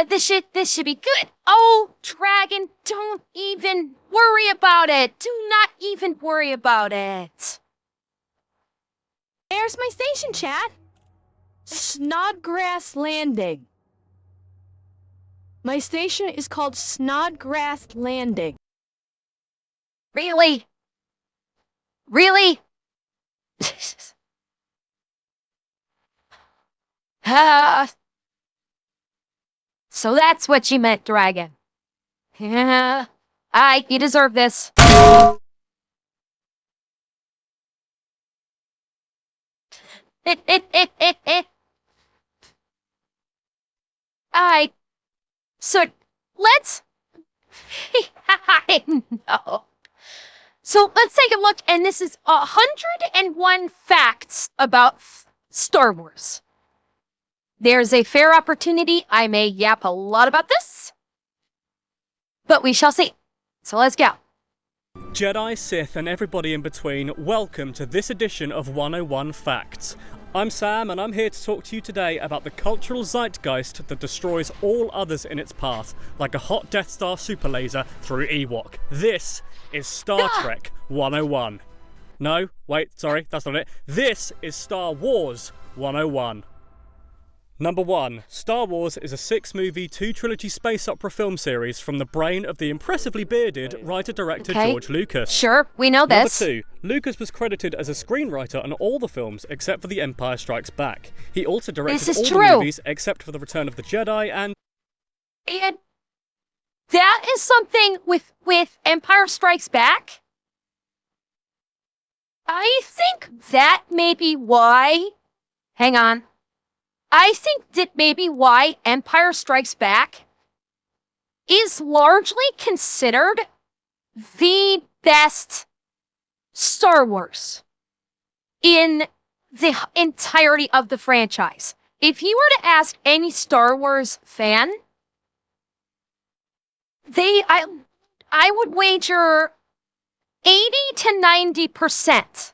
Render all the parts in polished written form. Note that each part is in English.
this should be good. Oh, Dragon, don't even worry about it. Do not even worry about it. There's my station, chat. Snodgrass Landing. My station is called Snodgrass Landing. Really? Really? So that's what you meant, Dragon. Yeah. You deserve this. So let's... No. So let's take a look, and this is 101 facts about Star Wars. There's a fair opportunity I may yap a lot about this, but we shall see. So let's go. Jedi, Sith, and everybody in between, welcome to this edition of 101 Facts. I'm Sam, and I'm here to talk to you today about the cultural zeitgeist that destroys all others in its path, like a hot Death Star super laser through Ewok. This is Star Trek 101. No, wait, sorry, that's not it. This is Star Wars 101. Number 1. Star Wars is a 6-movie, 2-trilogy space opera film series from the brain of the impressively bearded writer-director George Lucas. Sure, we know this. Number 2. Lucas was credited as a screenwriter on all the films except for The Empire Strikes Back. He also directed all the movies except for The Return of the Jedi and that is something with Empire Strikes Back. I think that may be why... Hang on. I think that maybe why Empire Strikes Back is largely considered the best Star Wars in the entirety of the franchise. If you were to ask any Star Wars fan, I would wager 80 to 90%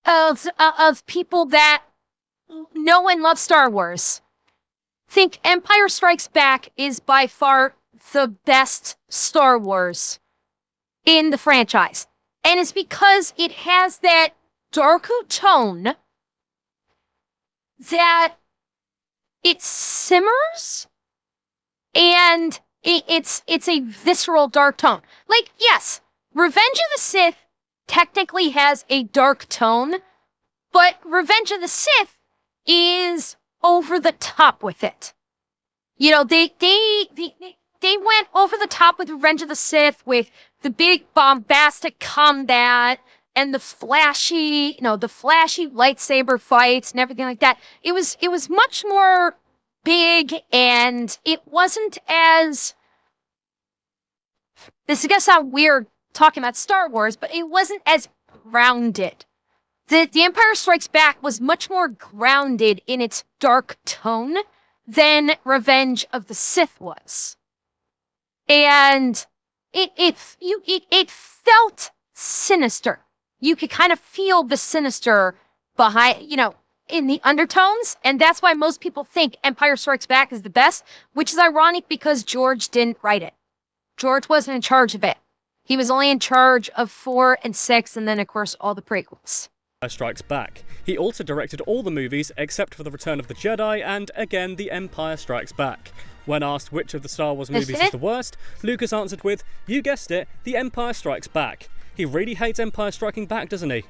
of people that know and love Star Wars think Empire Strikes Back is by far the best Star Wars in the franchise. And it's because it has that darker tone that it simmers and it's a visceral dark tone. Like, yes, Revenge of the Sith technically has a dark tone, but Revenge of the Sith is over the top with it. You know, they went over the top with Revenge of the Sith with the big bombastic combat and the flashy lightsaber fights and everything like that. It was much more big, and it wasn't as... This is gonna sound weird talking about Star Wars, but it wasn't as grounded. The Empire Strikes Back was much more grounded in its dark tone than Revenge of the Sith was. And it felt sinister. You could kind of feel the sinister behind, in the undertones, and that's why most people think Empire Strikes Back is the best, which is ironic because George didn't write it. George wasn't in charge of it. He was only in charge of 4 and 6, and then, of course, all the prequels. Strikes Back. He also directed all the movies except for The Return of the Jedi and, again, The Empire Strikes Back. When asked which of the Star Wars movies is the worst, Lucas answered with, you guessed it, The Empire Strikes Back. He really hates Empire Striking Back, doesn't he?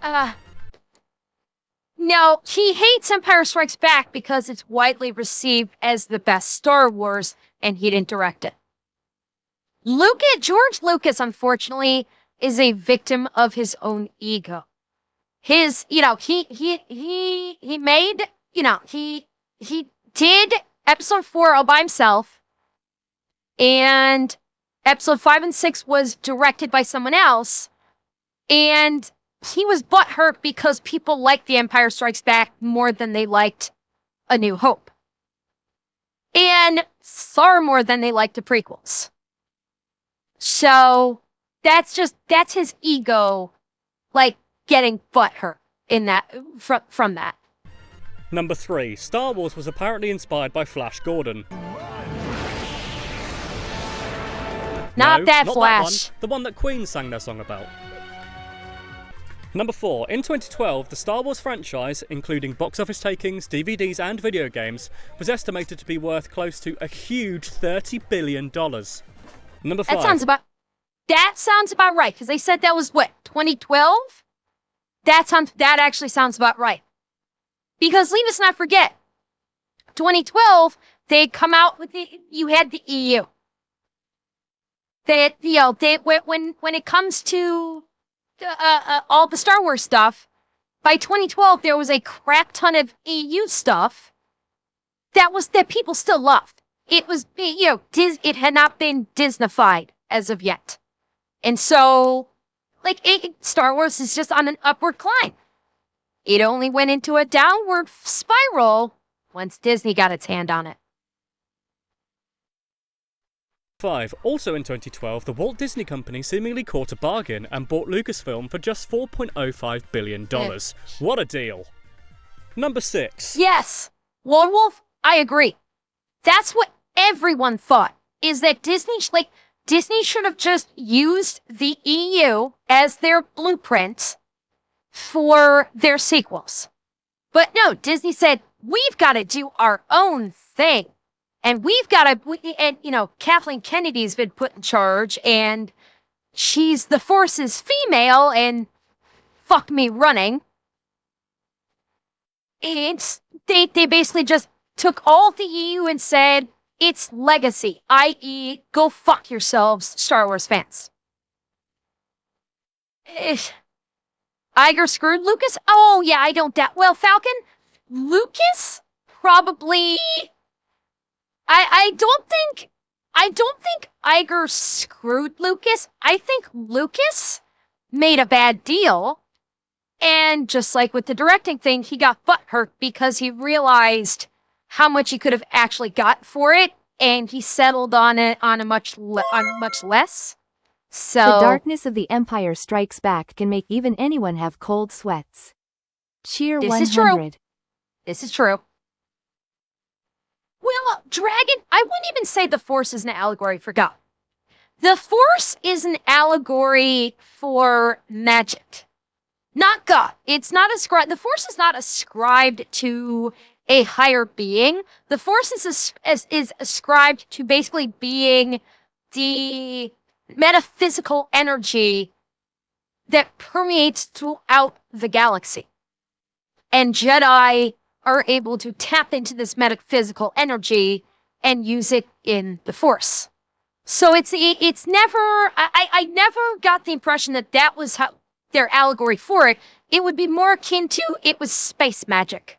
No, he hates Empire Strikes Back because it's widely received as the best Star Wars, and he didn't direct it. George Lucas, unfortunately, is a victim of his own ego. He did episode 4 all by himself, and episode 5 and 6 was directed by someone else, and he was butthurt because people liked The Empire Strikes Back more than they liked A New Hope. And far more than they liked the prequels. So that's his ego, getting butthurt in that from that. Number 3. Star Wars was apparently inspired by Flash Gordon. Not No, that not Flash. That one, the one that Queen sang their song about. Number 4. In 2012, the Star Wars franchise, including box office takings, DVDs and video games, was estimated to be worth close to a huge $30 billion. Number 5. That sounds about right, because they said that was, what, 2012? That actually sounds about right. Because leave us not forget, 2012, they'd come out with you had the EU. When it comes to all the Star Wars stuff, by 2012 there was a crap ton of EU stuff that people still loved. It was, it had not been Disneyfied as of yet, and so Star Wars is just on an upward climb. It only went into a downward spiral once Disney got its hand on it. 5. Also in 2012, the Walt Disney Company seemingly caught a bargain and bought Lucasfilm for just $4.05 billion. What a deal. Number 6. Yes, Lone Wolf, I agree. That's what everyone thought, is that Disney should have just used the EU as their blueprint for their sequels. But no, Disney said, we've got to do our own thing. And Kathleen Kennedy's been put in charge, and she's the Force's female, and fuck me running. They basically just took all the EU and said, it's legacy, i.e., go fuck yourselves, Star Wars fans. Iger screwed Lucas? Oh, yeah, I don't doubt. Well, Falcon, Lucas probably... I don't think Iger screwed Lucas. I think Lucas made a bad deal. And just like with the directing thing, he got butthurt because he realized how much he could have actually got for it, and he settled on much less. So the darkness of the Empire Strikes Back can make even anyone have cold sweats. Cheer This 100. is true. This is true. Well, Dragon, I wouldn't even say the Force is an allegory for God. The Force is an allegory for magic, not God. It's not ascribed. The Force is not ascribed to a higher being. The Force is ascribed to basically being the metaphysical energy that permeates throughout the galaxy. And Jedi are able to tap into this metaphysical energy and use it in the Force. So it's never, I never got the impression that was how their allegory for it. It would be more akin to, it was space magic.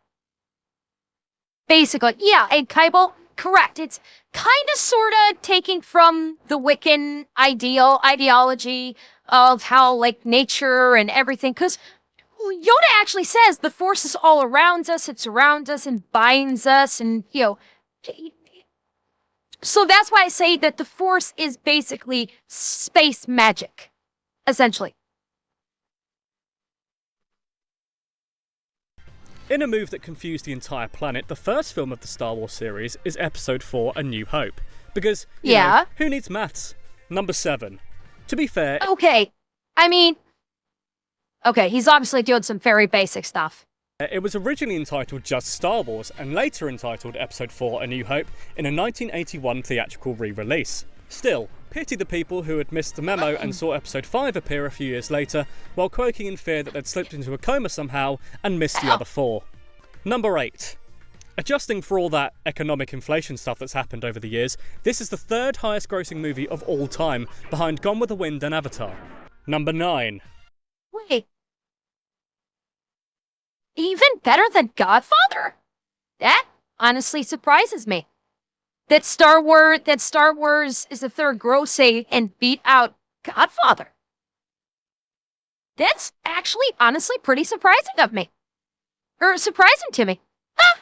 Basically, yeah, and Kaibo, correct. It's kind of sort of taking from the Wiccan ideology of how nature and everything, because Yoda actually says the Force is all around us, it surrounds us and binds us, and so that's why I say that the Force is basically space magic, essentially. In a move that confused the entire planet, the first film of the Star Wars series is Episode 4, A New Hope. Because, you know, who needs maths? Number 7. To be fair... Okay, he's obviously doing some very basic stuff. It was originally entitled just Star Wars, and later entitled Episode 4, A New Hope, in a 1981 theatrical re-release. Still, pity the people who had missed the memo and saw Episode 5 appear a few years later, while quaking in fear that they'd slipped into a coma somehow and missed the other 4. Number 8. Adjusting for all that economic inflation stuff that's happened over the years, this is the third highest grossing movie of all time, behind Gone with the Wind and Avatar. Number 9. Wait. Even better than Godfather? That honestly surprises me. That Star Wars is the third grossing and beat out Godfather. That's actually honestly pretty surprising of me. Or surprising to me. Ah!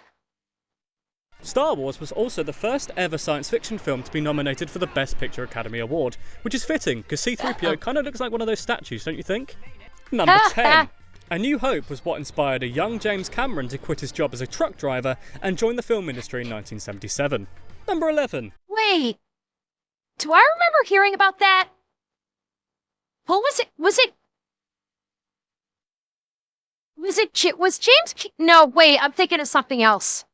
Star Wars was also the first ever science fiction film to be nominated for the Best Picture Academy Award, which is fitting, because C-3PO kind of looks like one of those statues, don't you think? Number 10. A New Hope was what inspired a young James Cameron to quit his job as a truck driver and join the film industry in 1977. Number 11. Wait, do I remember hearing about that? What was it? Was James? No, wait, I'm thinking of something else.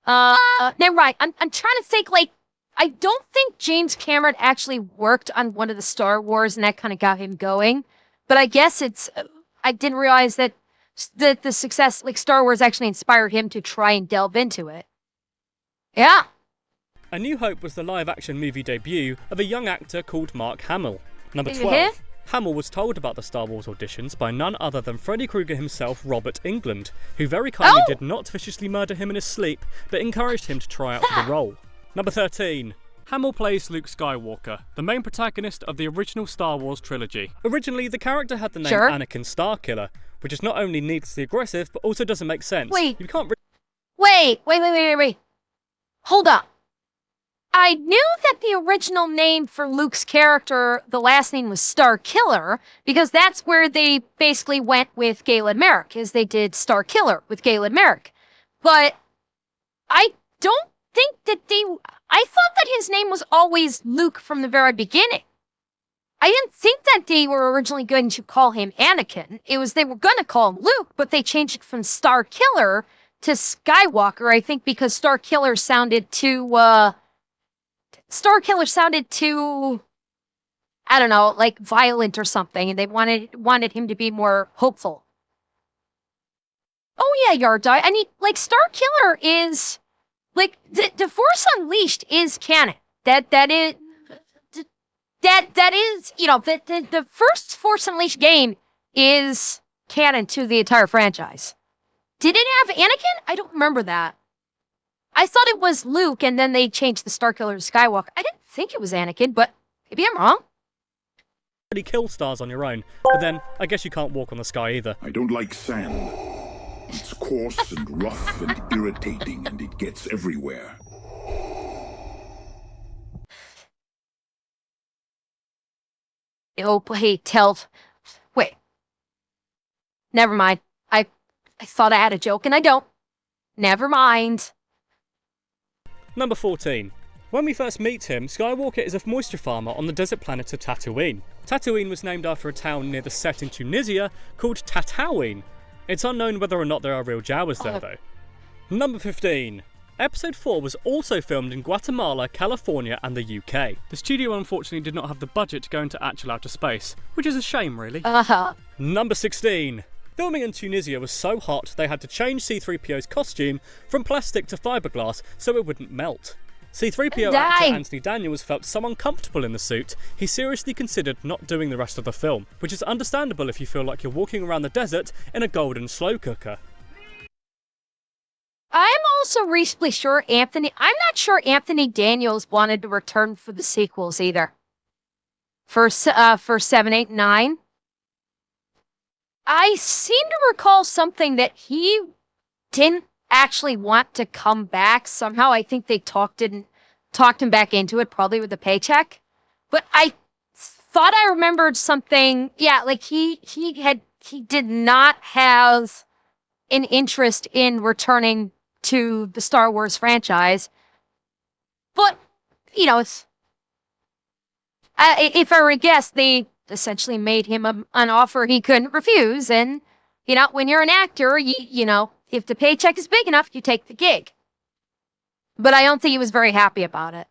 Never mind. I'm trying to think. Like, I don't think James Cameron actually worked on one of the Star Wars, and that kind of got him going. But I guess it's. I didn't realize that the success, like Star Wars, actually inspired him to try and delve into it. Yeah. A New Hope was the live-action movie debut of a young actor called Mark Hamill. Number Did you 12. hear? Hamill was told about the Star Wars auditions by none other than Freddy Krueger himself, Robert Englund, who very kindly did not viciously murder him in his sleep, but encouraged him to try out for the role. Number 13. Hamill plays Luke Skywalker, the main protagonist of the original Star Wars trilogy. Originally, the character had the name Anakin Starkiller, which is not only needlessly aggressive, but also doesn't make sense. Wait. You can't Wait. Hold up. I knew that the original name for Luke's character, the last name was Starkiller, because that's where they basically went with Galen Merrick, as they did Starkiller with Galen Merrick. But I don't think that I thought that his name was always Luke from the very beginning. I didn't think that they were originally going to call him Anakin. They were going to call him Luke, but they changed it from Starkiller to Skywalker, I think because Starkiller sounded too, I don't know, like violent or something, and they wanted him to be more hopeful. Oh yeah, Yardai. I mean, like Starkiller is like the Force Unleashed is canon. That is the first Force Unleashed game is canon to the entire franchise. Did it have Anakin? I don't remember that. I thought it was Luke, and then they changed the Starkiller to Skywalker. I didn't think it was Anakin, but maybe I'm wrong. Really kill stars on your own, but then I guess you can't walk on the sky either. I don't like sand. It's coarse and rough and irritating, and it gets everywhere. Oh, hey, wait. Never mind. I thought I had a joke, and I don't. Never mind. Number 14. When we first meet him, Skywalker is a moisture farmer on the desert planet of Tatooine. Tatooine was named after a town near the set in Tunisia called Tatooine. It's unknown whether or not there are real Jawas there, though. Number 15. Episode 4 was also filmed in Guatemala, California, and the UK. The studio unfortunately did not have the budget to go into actual outer space, which is a shame, really. Number 16. Filming in Tunisia was so hot they had to change C-3PO's costume from plastic to fiberglass so it wouldn't melt. C-3PO actor Anthony Daniels felt so uncomfortable in the suit, he seriously considered not doing the rest of the film, which is understandable if you feel like you're walking around the desert in a golden slow cooker. I'm also reasonably sure I'm not sure Anthony Daniels wanted to return for the sequels either. For 7, 8, 9. I seem to recall something that he didn't actually want to come back. Somehow I think they talked him back into it, probably with the paycheck. But I thought I remembered something. Yeah, like he did not have an interest in returning to the Star Wars franchise. But, if I were to guess, they essentially made him an offer he couldn't refuse. And, when you're an actor, if the paycheck is big enough, you take the gig. But I don't think he was very happy about it.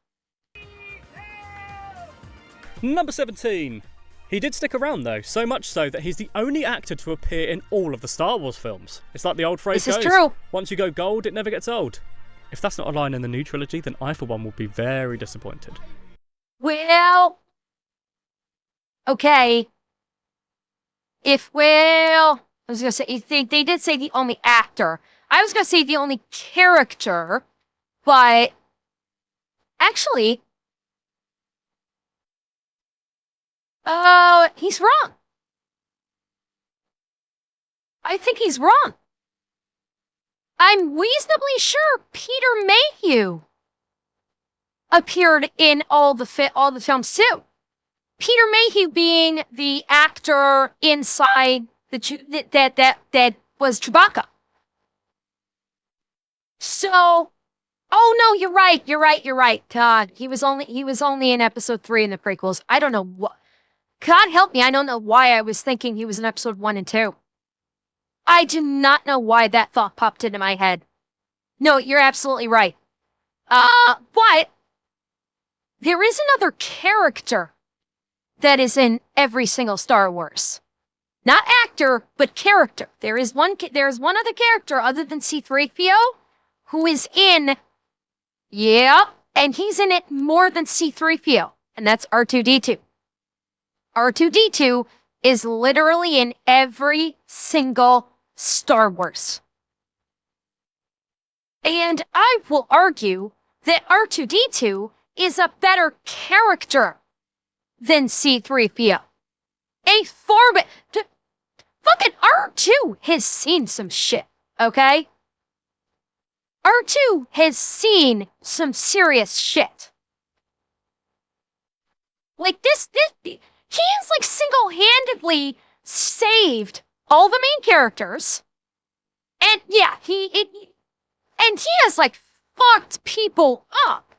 Number 17. He did stick around though, so much so that he's the only actor to appear in all of the Star Wars films. It's like the old phrase goes, this is true. Once you go gold, it never gets old. If that's not a line in the new trilogy, then I for one will be very disappointed. Well, okay. I was going to say, they did say the only actor. I was going to say the only character, but actually, he's wrong. I think he's wrong. I'm reasonably sure Peter Mayhew appeared in all the films too. Peter Mayhew being the actor inside that was Chewbacca. So, oh no, you're right. God, he was only in episode 3 in the prequels. I don't know what. God help me, I don't know why I was thinking he was in episode 1 and 2. I do not know why that thought popped into my head. No, you're absolutely right. But there is another character that is in every single Star Wars. Not actor, but character. There's one other character other than C-3PO who is in, and he's in it more than C-3PO, and that's R2-D2. R2-D2 is literally in every single Star Wars. And I will argue that R2-D2 is a better character than C-3PO. A far better. Fucking R2 has seen some shit, okay? R2 has seen some serious shit. Like he has like single-handedly saved all the main characters. And yeah, he has like fucked people up.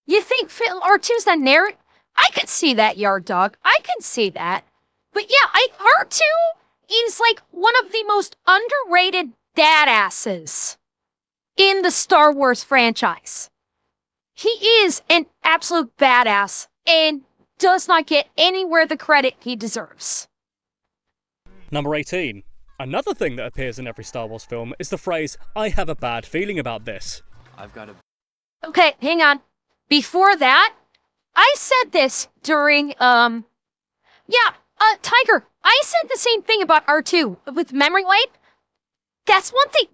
You think R2's a narrative? I could see that, Yard Dog. I could see that. But yeah, R2 is like one of the most underrated badasses in the Star Wars franchise. He is an absolute badass and does not get anywhere the credit he deserves. Number 18. Another thing that appears in every Star Wars film is the phrase, "I have a bad feeling about this." Okay, hang on. Before that, I said this during, Tiger, I said the same thing about R2 with memory wipe. That's one thing.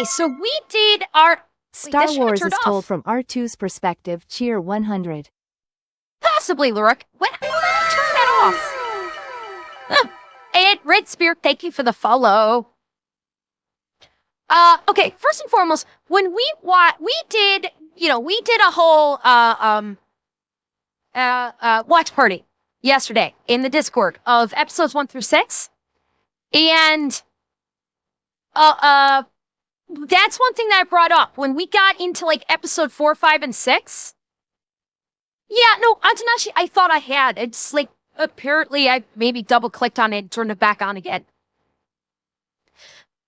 So we did our... Star Wars is told from R2's perspective. Cheer 100. Possibly, Lurik. When did I turn that off? And Red Spear, thank you for the follow. Okay, first and foremost, when we did a whole watch party yesterday in the Discord of episodes 1 through 6, and that's one thing that I brought up when we got into like episode 4, 5, and 6. Yeah, no, I thought I had. It's like apparently I maybe double clicked on it and turned it back on again.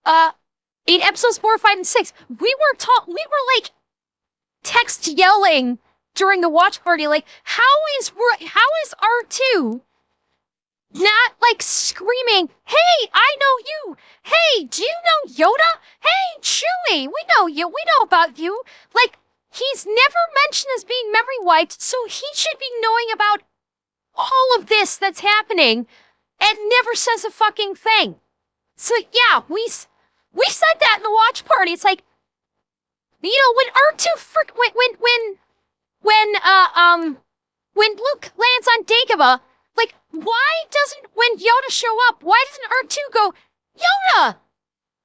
In episodes 4, 5, and 6, we were like text yelling during the watch party, like, how is R2 not like screaming, "Hey, I know you! Hey, do you know Yoda? Hey, Chewie, we know you, we know about you." Like, he's never mentioned as being memory wiped, so he should be knowing about all of this that's happening and never says a fucking thing. So yeah, we said that in the watch party. It's like, when R2 when Luke lands on Dagobah, like, why doesn't, when Yoda show up, why doesn't R2 go, "Yoda,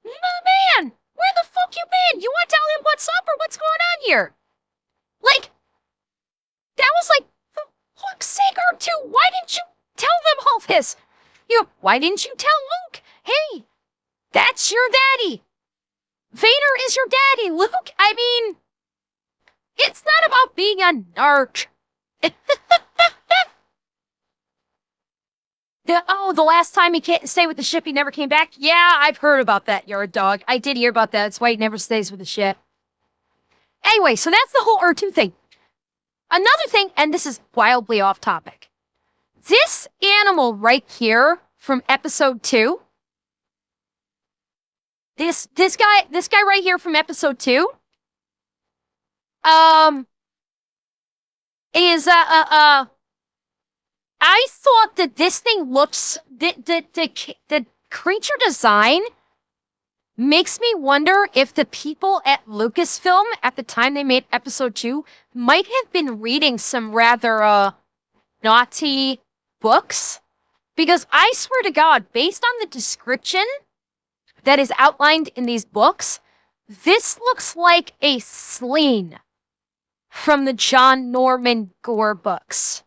my man, where the fuck you been? You want to tell him what's up or what's going on here?" Like, that was like, for fuck's sake, R2, why didn't you tell them all this? Why didn't you tell Luke, "Hey, that's your daddy. Vader is your daddy, Luke"? I mean, it's not about being a narc. The last time he can't stay with the ship, he never came back? Yeah, I've heard about that, you're a dog. I did hear about that. That's why he never stays with the ship. Anyway, so that's the whole R2 thing. Another thing, and this is wildly off topic. This animal right here from episode 2, this guy right here from episode 2, is I thought that this thing looks, the creature design makes me wonder if the people at Lucasfilm at the time they made episode 2 might have been reading some rather naughty books, because I swear to God, based on the description that is outlined in these books, this looks like a sleen from the John Norman Gore books.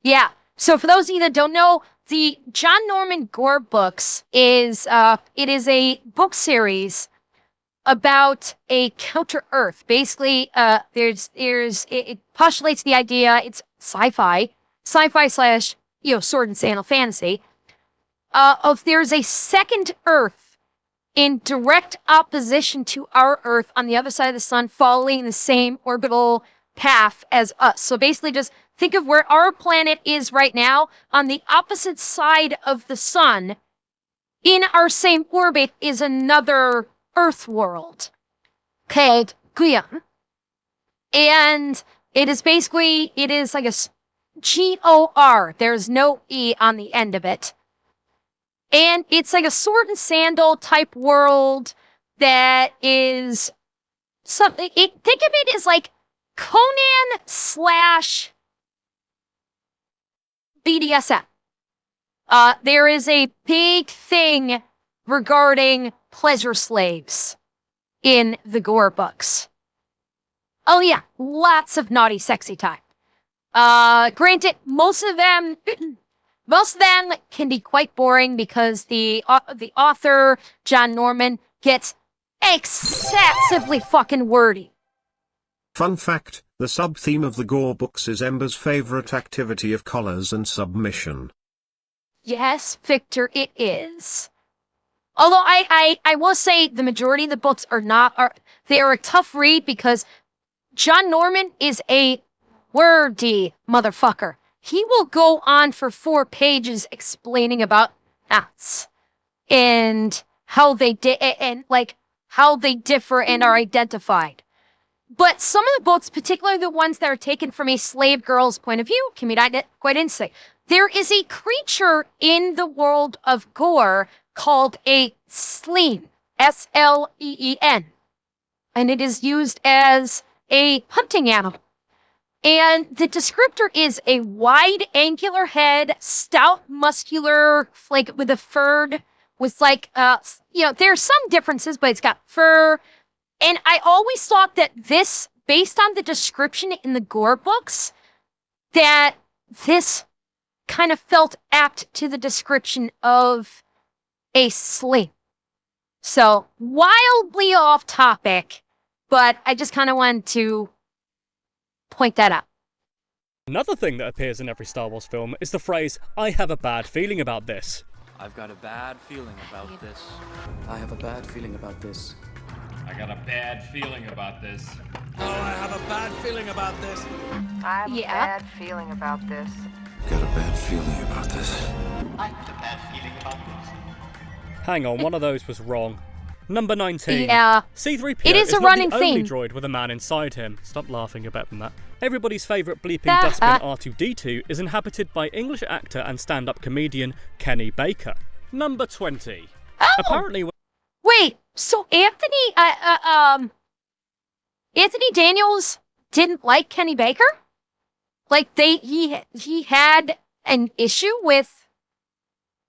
Yeah, so for those of you that don't know, the John Norman Gore books is it is a book series about a counter Earth. Basically, it postulates the idea, it's sci-fi slash, sword and sandal fantasy, of there's a second Earth in direct opposition to our Earth on the other side of the sun, following the same orbital path as us. So basically just think of where our planet is right now. On the opposite side of the sun, in our same orbit, is another Earth world called Guian. And it is like a G-O-R. There's no E on the end of it. And it's like a sword and sandal type world that is something. Think of it as like Conan slash BDSM. There is a big thing regarding pleasure slaves in the Gore books. Oh yeah, lots of naughty, sexy time. Granted, most of them can be quite boring because the author, John Norman, gets excessively fucking wordy. Fun fact, the sub-theme of the Gore books is Ember's favorite activity of collars and submission. Yes, Victor, it is. Although I will say the majority of the books they are a tough read because John Norman is a wordy motherfucker. He will go on for 4 pages explaining about ants and how they how they differ and are identified. But some of the books, particularly the ones that are taken from a slave girl's point of view, can be quite interesting. There is a creature in the world of Gore called a sleen, S-L-E-E-N, and it is used as a hunting animal. And the descriptor is a wide, angular head, stout, muscular, like with a fur, with there's some differences, but it's got fur. And I always thought that this, based on the description in the Gore books, that this kind of felt apt to the description of a sling. So, wildly off topic, but I just kind of wanted to point that out. Another thing that appears in every Star Wars film is the phrase, "I have a bad feeling about this." I've got a bad feeling about this. I have a bad feeling about this. I got a bad feeling about this. Oh, I have a bad feeling about this. I have a bad feeling about this. Got a bad feeling about this. I have a bad feeling about this. Hang on, one of those was wrong. Number 19. Yeah. C-3PO It is a not running the only theme. droid with a man inside him. Stop laughing, you're better than that. Everybody's favourite bleeping dustbin R2-D2 is inhabited by English actor and stand-up comedian Kenny Baker. Number 20. Oh! Apparently... Wait, so Anthony Daniels didn't like Kenny Baker? Like he had an issue with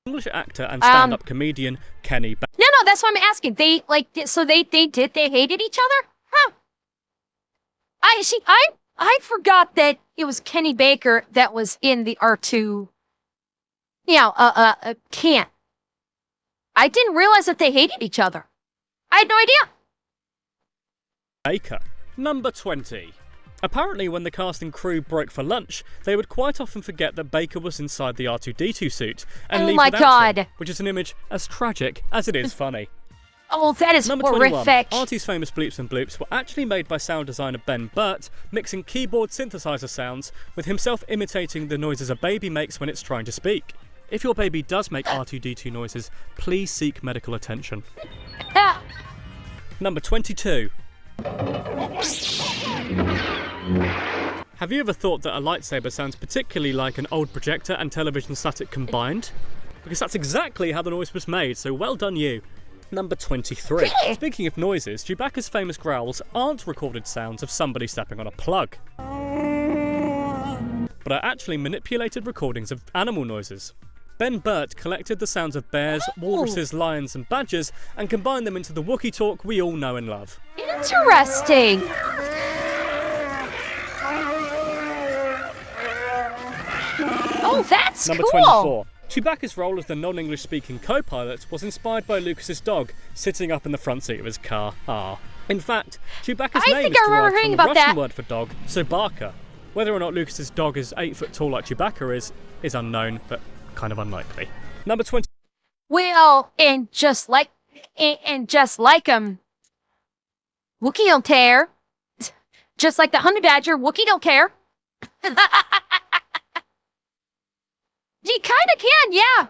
English actor and stand-up comedian Kenny Baker. No, that's what I'm asking. They hated each other? Huh. I forgot that it was Kenny Baker that was in the R2 can. I didn't realize that they hated each other. I had no idea. Baker. Number 20. Apparently, when the cast and crew broke for lunch, they would quite often forget that Baker was inside the R2-D2 suit and leave without him, which is an image as tragic as it is funny. Oh, that is Number horrific. 21. Artie's famous bleeps and bloops were actually made by sound designer Ben Burt, mixing keyboard synthesizer sounds with himself imitating the noises a baby makes when it's trying to speak. If your baby does make R2-D2 noises, please seek medical attention. Number 22. Have you ever thought that a lightsaber sounds particularly like an old projector and television static combined? Because that's exactly how the noise was made, so well done you. Number 23. Speaking of noises, Chewbacca's famous growls aren't recorded sounds of somebody stepping on a plug, but are actually manipulated recordings of animal noises. Ben Burt collected the sounds of bears, walruses, lions and badgers and combined them into the Wookiee talk we all know and love. Interesting. Oh, that's Number cool. 24. Chewbacca's role as the non-English speaking co-pilot was inspired by Lucas's dog sitting up in the front seat of his car. In fact, Chewbacca's name is derived from the Russian word for dog, Sobaka. Whether or not Lucas's dog is 8 foot tall like Chewbacca is unknown, but kind of unlikely. Number 20. Well, and just like him, Wookiee don't care. Just like the honey badger, Wookiee don't care. You kinda can, yeah.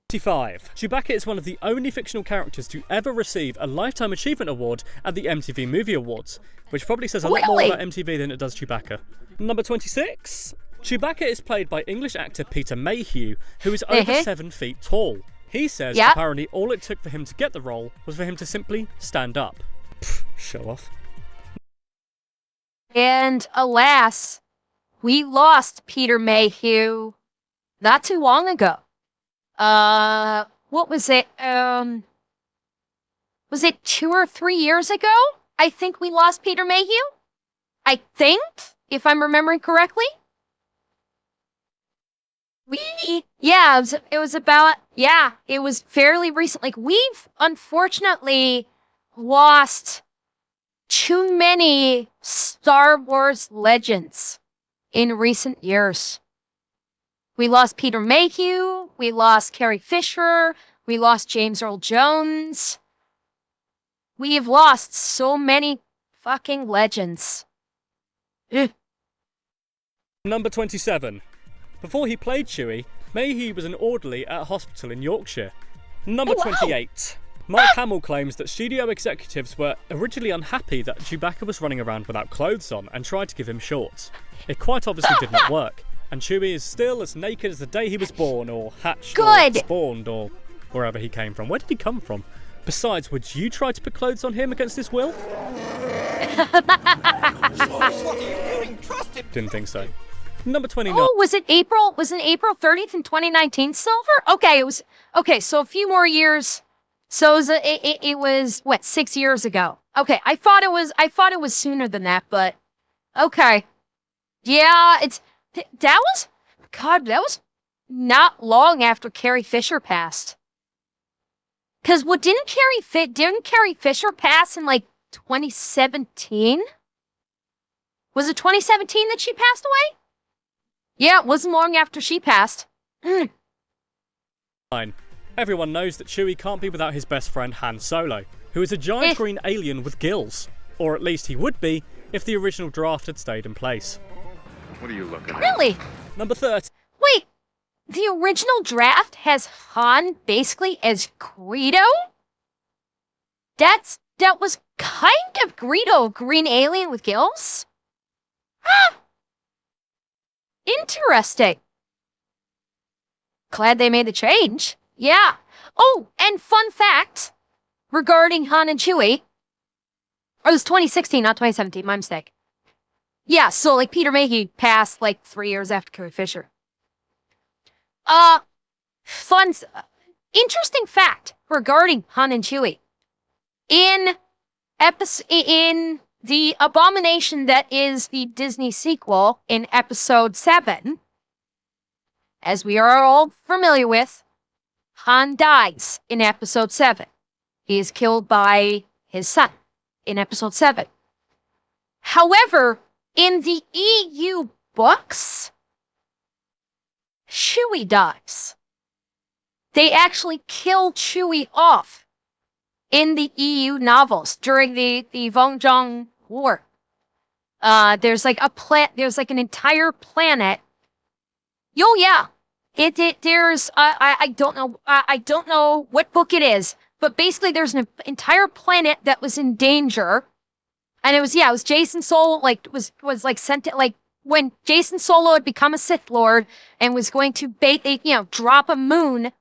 25. Chewbacca is one of the only fictional characters to ever receive a Lifetime Achievement Award at the MTV Movie Awards, which probably says a lot more about MTV than it does Chewbacca. Number 26. Chewbacca is played by English actor Peter Mayhew, who is over 7 feet tall. He says apparently all it took for him to get the role was for him to simply stand up. Pfft, show off. And alas, we lost Peter Mayhew not too long ago. What was it? Was it 2 or 3 years ago? I think we lost Peter Mayhew. I think, if I'm remembering correctly. It was fairly recent. Like, we've unfortunately lost too many Star Wars legends in recent years. We lost Peter Mayhew, we lost Carrie Fisher, we lost James Earl Jones. We've lost so many fucking legends. Number 27. Before he played Chewie, Mayhew was an orderly at a hospital in Yorkshire. Number 28. Mark Hamill claims that studio executives were originally unhappy that Chewbacca was running around without clothes on and tried to give him shorts. It quite obviously did not work, and Chewie is still as naked as the day he was born, or hatched, or spawned, or wherever he came from. Where did he come from? Besides, would you try to put clothes on him against his will? Didn't think so. Number 29. Oh, was it April 30th in 2019, Silver? Okay, so a few more years. So it was what, 6 years ago. Okay, I thought it was sooner than that, but okay. Yeah, that was not long after Carrie Fisher passed. Cause didn't Carrie Fisher pass in like 2017? Was it 2017 that she passed away? Yeah, it wasn't long after she passed. Fine. Everyone knows that Chewie can't be without his best friend Han Solo, who is a giant green alien with gills. Or at least he would be, if the original draft had stayed in place. What are you looking at? Really? Number 30. Wait, the original draft has Han basically as Greedo? That was kind of Greedo, green alien with gills? Huh. Interesting. Glad they made the change. Yeah. Oh, and fun fact regarding Han and Chewie. Or it was 2016, not 2017, my mistake. Yeah, so like Peter Mayhew passed like 3 years after Carrie Fisher. Interesting fact regarding Han and Chewie. In the abomination that is the Disney sequel in episode 7, as we are all familiar with, Han dies in episode 7. He is killed by his son in episode 7. However, in the EU books, Chewie dies. They actually kill Chewie off in the EU novels during the Vongjong War. There's like an entire planet. Oh yeah. There's I don't know what book it is, but basically there's an entire planet that was in danger. And it was Jason Solo was sent to, like, when Jason Solo had become a Sith Lord and was going to drop a moon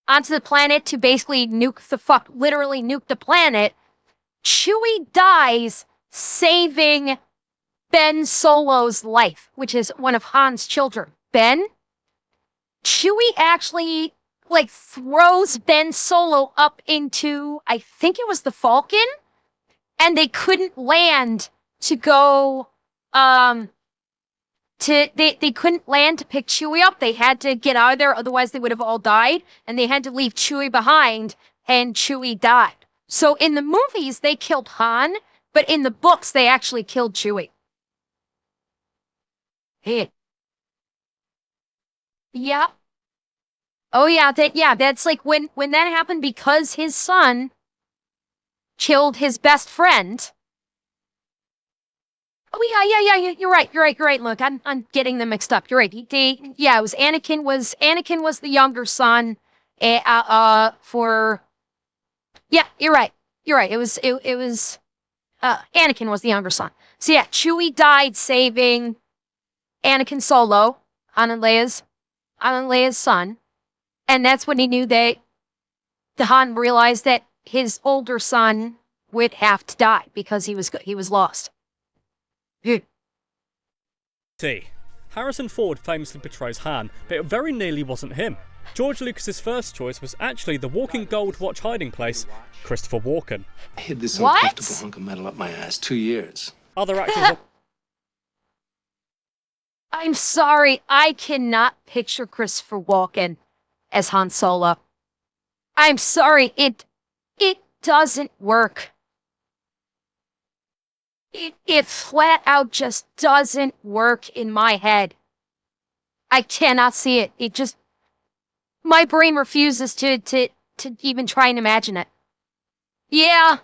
onto the planet to basically literally nuke the planet. Chewie dies saving Ben Solo's life, which is one of Han's children. Ben? Chewie actually, throws Ben Solo up into, I think it was the Falcon, and they couldn't land to go they couldn't land to pick Chewie up. They had to get out of there, otherwise they would have all died, and they had to leave Chewie behind, and Chewie died. So in the movies, they killed Han, but in the books, they actually killed Chewie. Hey. Yeah. Oh yeah, that's like when that happened because his son killed his best friend. Oh yeah, you're right. Look, I'm getting them mixed up. You're right. It was Anakin was the younger son. You're right. It was Anakin was the younger son. So yeah, Chewie died saving Anakin Solo, Han and Leia's son. And that's when he knew that the Han realized that his older son would have to die because he was lost. Harrison Ford famously portrays Han, but it very nearly wasn't him. George Lucas's first choice was actually the walking gold watch hiding place, Christopher Walken. I hid this What? uncomfortable hunk of metal up my ass 2 years. Other actors I'm sorry, I cannot picture Christopher Walken as Han Solo. I'm sorry, it doesn't work. It flat out just doesn't work in my head. I cannot see it. It just, my brain refuses to even try and imagine it. Yeah.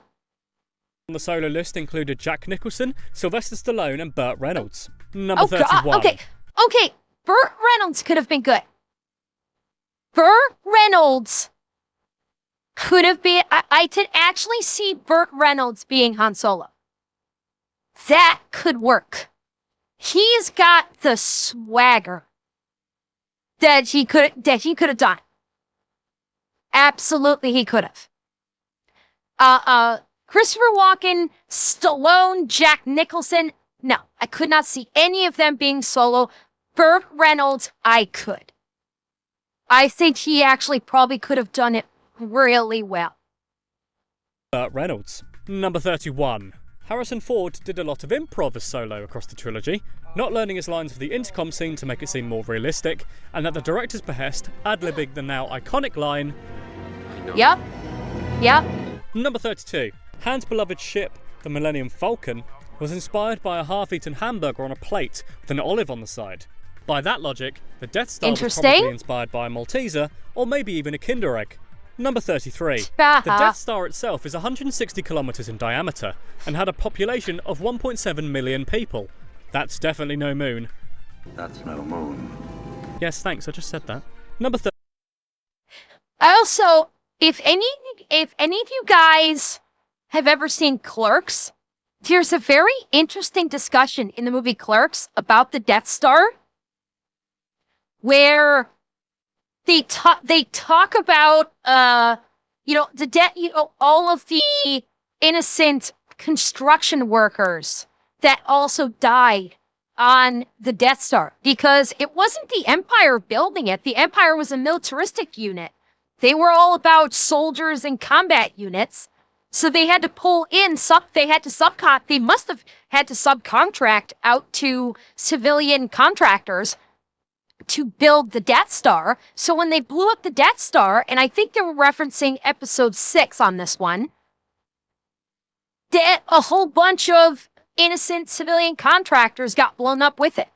on the solo list included Jack Nicholson, Sylvester Stallone, and Burt Reynolds. Number God, 31. Okay. Burt Reynolds could have been good. Burt Reynolds could have been. I could actually see Burt Reynolds being Han Solo. That could work. He's got the swagger that he could have done. Absolutely, he could have. Christopher Walken, Stallone, Jack Nicholson. No, I could not see any of them being Solo. Burt Reynolds, I could. I think he actually probably could have done it really well. Burt Reynolds. Number 31. Harrison Ford did a lot of improv as Solo across the trilogy, not learning his lines for the intercom scene to make it seem more realistic, and at the director's behest, ad-libbing the now iconic line... Yep. Number 32. Han's beloved ship, the Millennium Falcon, was inspired by a half-eaten hamburger on a plate with an olive on the side. By that logic, the Death Star was probably inspired by a Malteser, or maybe even a Kinder Egg. Number 33. The Death Star itself is 160 kilometres in diameter and had a population of 1.7 million people. That's definitely no moon. That's no moon. Yes, thanks, I just said that. Number 30. Also, if any of you guys have ever seen Clerks, there's a very interesting discussion in the movie Clerks about the Death Star, where they talk about all of the innocent construction workers that also died on the Death Star, because it wasn't the Empire building it. The Empire was a militaristic unit. They were all about soldiers and combat units. So they had to they must have had to subcontract out to civilian contractors to build the Death Star. So when they blew up the Death Star, and I think they were referencing episode 6 on this one, that a whole bunch of innocent civilian contractors got blown up with it.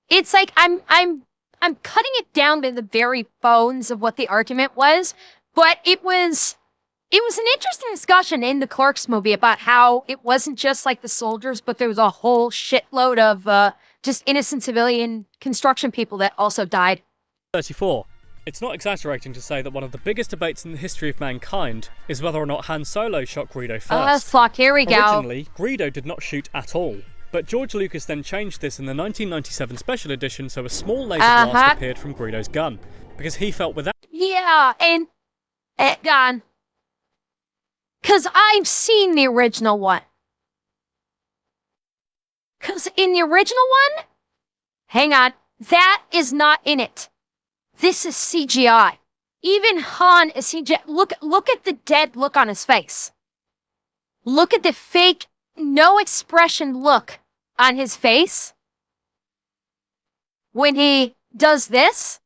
It's like I'm cutting it down to the very bones of what the argument was, but it was an interesting discussion in the Clerks movie about how it wasn't just like the soldiers, but there was a whole shitload of just innocent civilian construction people that also died. 34. It's not exaggerating to say that one of the biggest debates in the history of mankind is whether or not Han Solo shot Greedo first. Fuck, here we go. Originally, Greedo did not shoot at all, but George Lucas then changed this in the 1997 special edition so a small laser blast appeared from Greedo's gun, because he felt without... Yeah, and... gone. Because I've seen the original one. Because in the original one, hang on, that is not in it. This is CGI. Even Han is CGI. Look at the dead look on his face. Look at the fake, no expression look on his face. when he does this.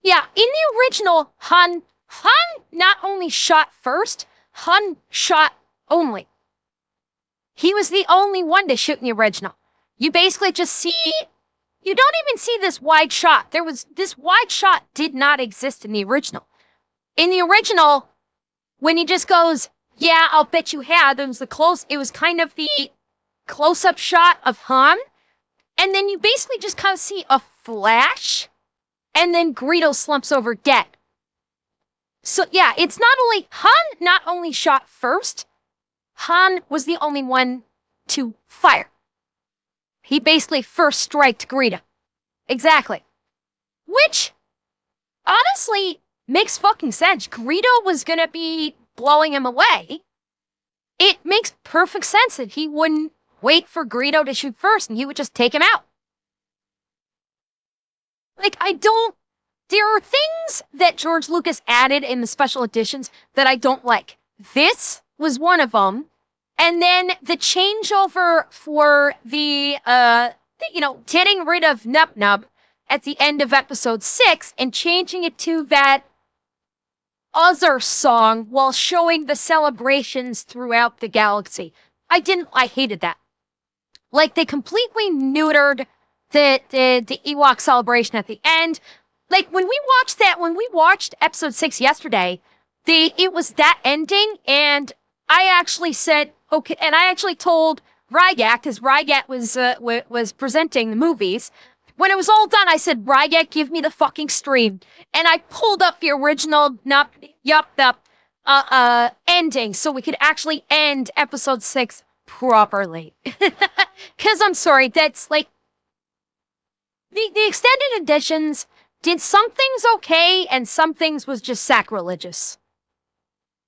Yeah, in the original, Han not only shot first, Han shot only. He was the only one to shoot in the original. You basically just see, you don't even see this wide shot. This wide shot did not exist in the original. In the original, when he just goes, yeah, I'll bet you had, it was kind of the close-up shot of Han, and then you basically just kind of see a flash, and then Greedo slumps over dead. So yeah, it's Han not only shot first, Han was the only one to fire. He basically first striked Greedo. Exactly. Which, honestly, makes fucking sense. Greedo was gonna be blowing him away. It makes perfect sense that he wouldn't wait for Greedo to shoot first and he would just take him out. There are things that George Lucas added in the special editions that I don't like. This was one of them. And then the changeover for the, getting rid of Nub Nub at the end of episode 6 and changing it to that other song while showing the celebrations throughout the galaxy. I hated that. Like, they completely neutered the Ewok celebration at the end. Like, when we watched episode 6 yesterday, it was that ending, and I actually said, okay, and I actually told Rygat, because Rygat was presenting the movies. When it was all done, I said, Rygat, give me the fucking stream. And I pulled up the original ending so we could actually end episode 6 properly. Because I'm sorry, that's like, the extended editions did some things okay, and some things was just sacrilegious.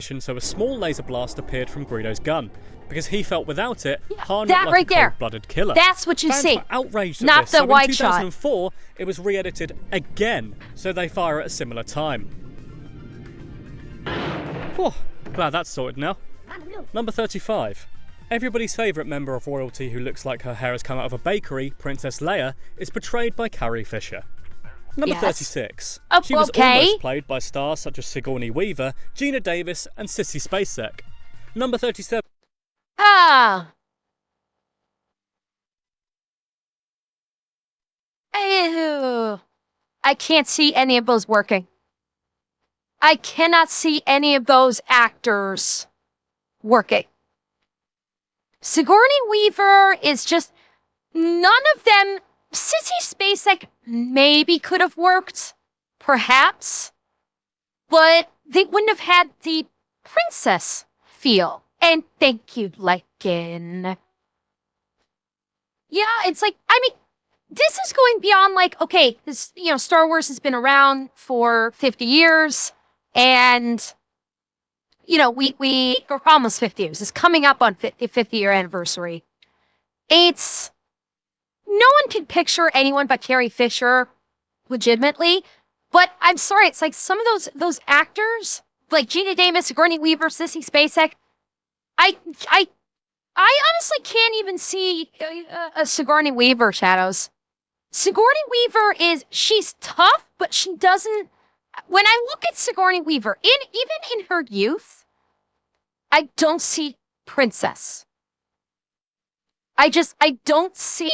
So a small laser blast appeared from Greedo's gun. Because he felt without it, Han that looked like right a there. cold-blooded killer. That's what you Fans see. were outraged at Not this, the so wide in shot. 2004, it was re-edited again, so they fire at a similar time. Whew, glad that's sorted now. Number 35. Everybody's favourite member of royalty who looks like her hair has come out of a bakery, Princess Leia, is portrayed by Carrie Fisher. Number 36. She was almost played by stars such as Sigourney Weaver, Gina Davis, and Sissy Spacek. Number 37. I can't see any of those working. I cannot see any of those actors working. Sigourney Weaver is just, none of them. Sissy Spacek maybe could have worked, perhaps, but they wouldn't have had the princess feel. And thank you, Lycan. Yeah, it's like, I mean, this is going beyond like, okay, this, Star Wars has been around for 50 years, and, we for almost 50 years. It's coming up on 50-year anniversary. No one can picture anyone but Carrie Fisher, legitimately, but I'm sorry, it's like some of those actors, like Gina Davis, Sigourney Weaver, Sissy Spacek, I honestly can't even see a Sigourney Weaver shadows. Sigourney Weaver she's tough, but she doesn't, when I look at Sigourney Weaver, even in her youth, I don't see princess. I don't see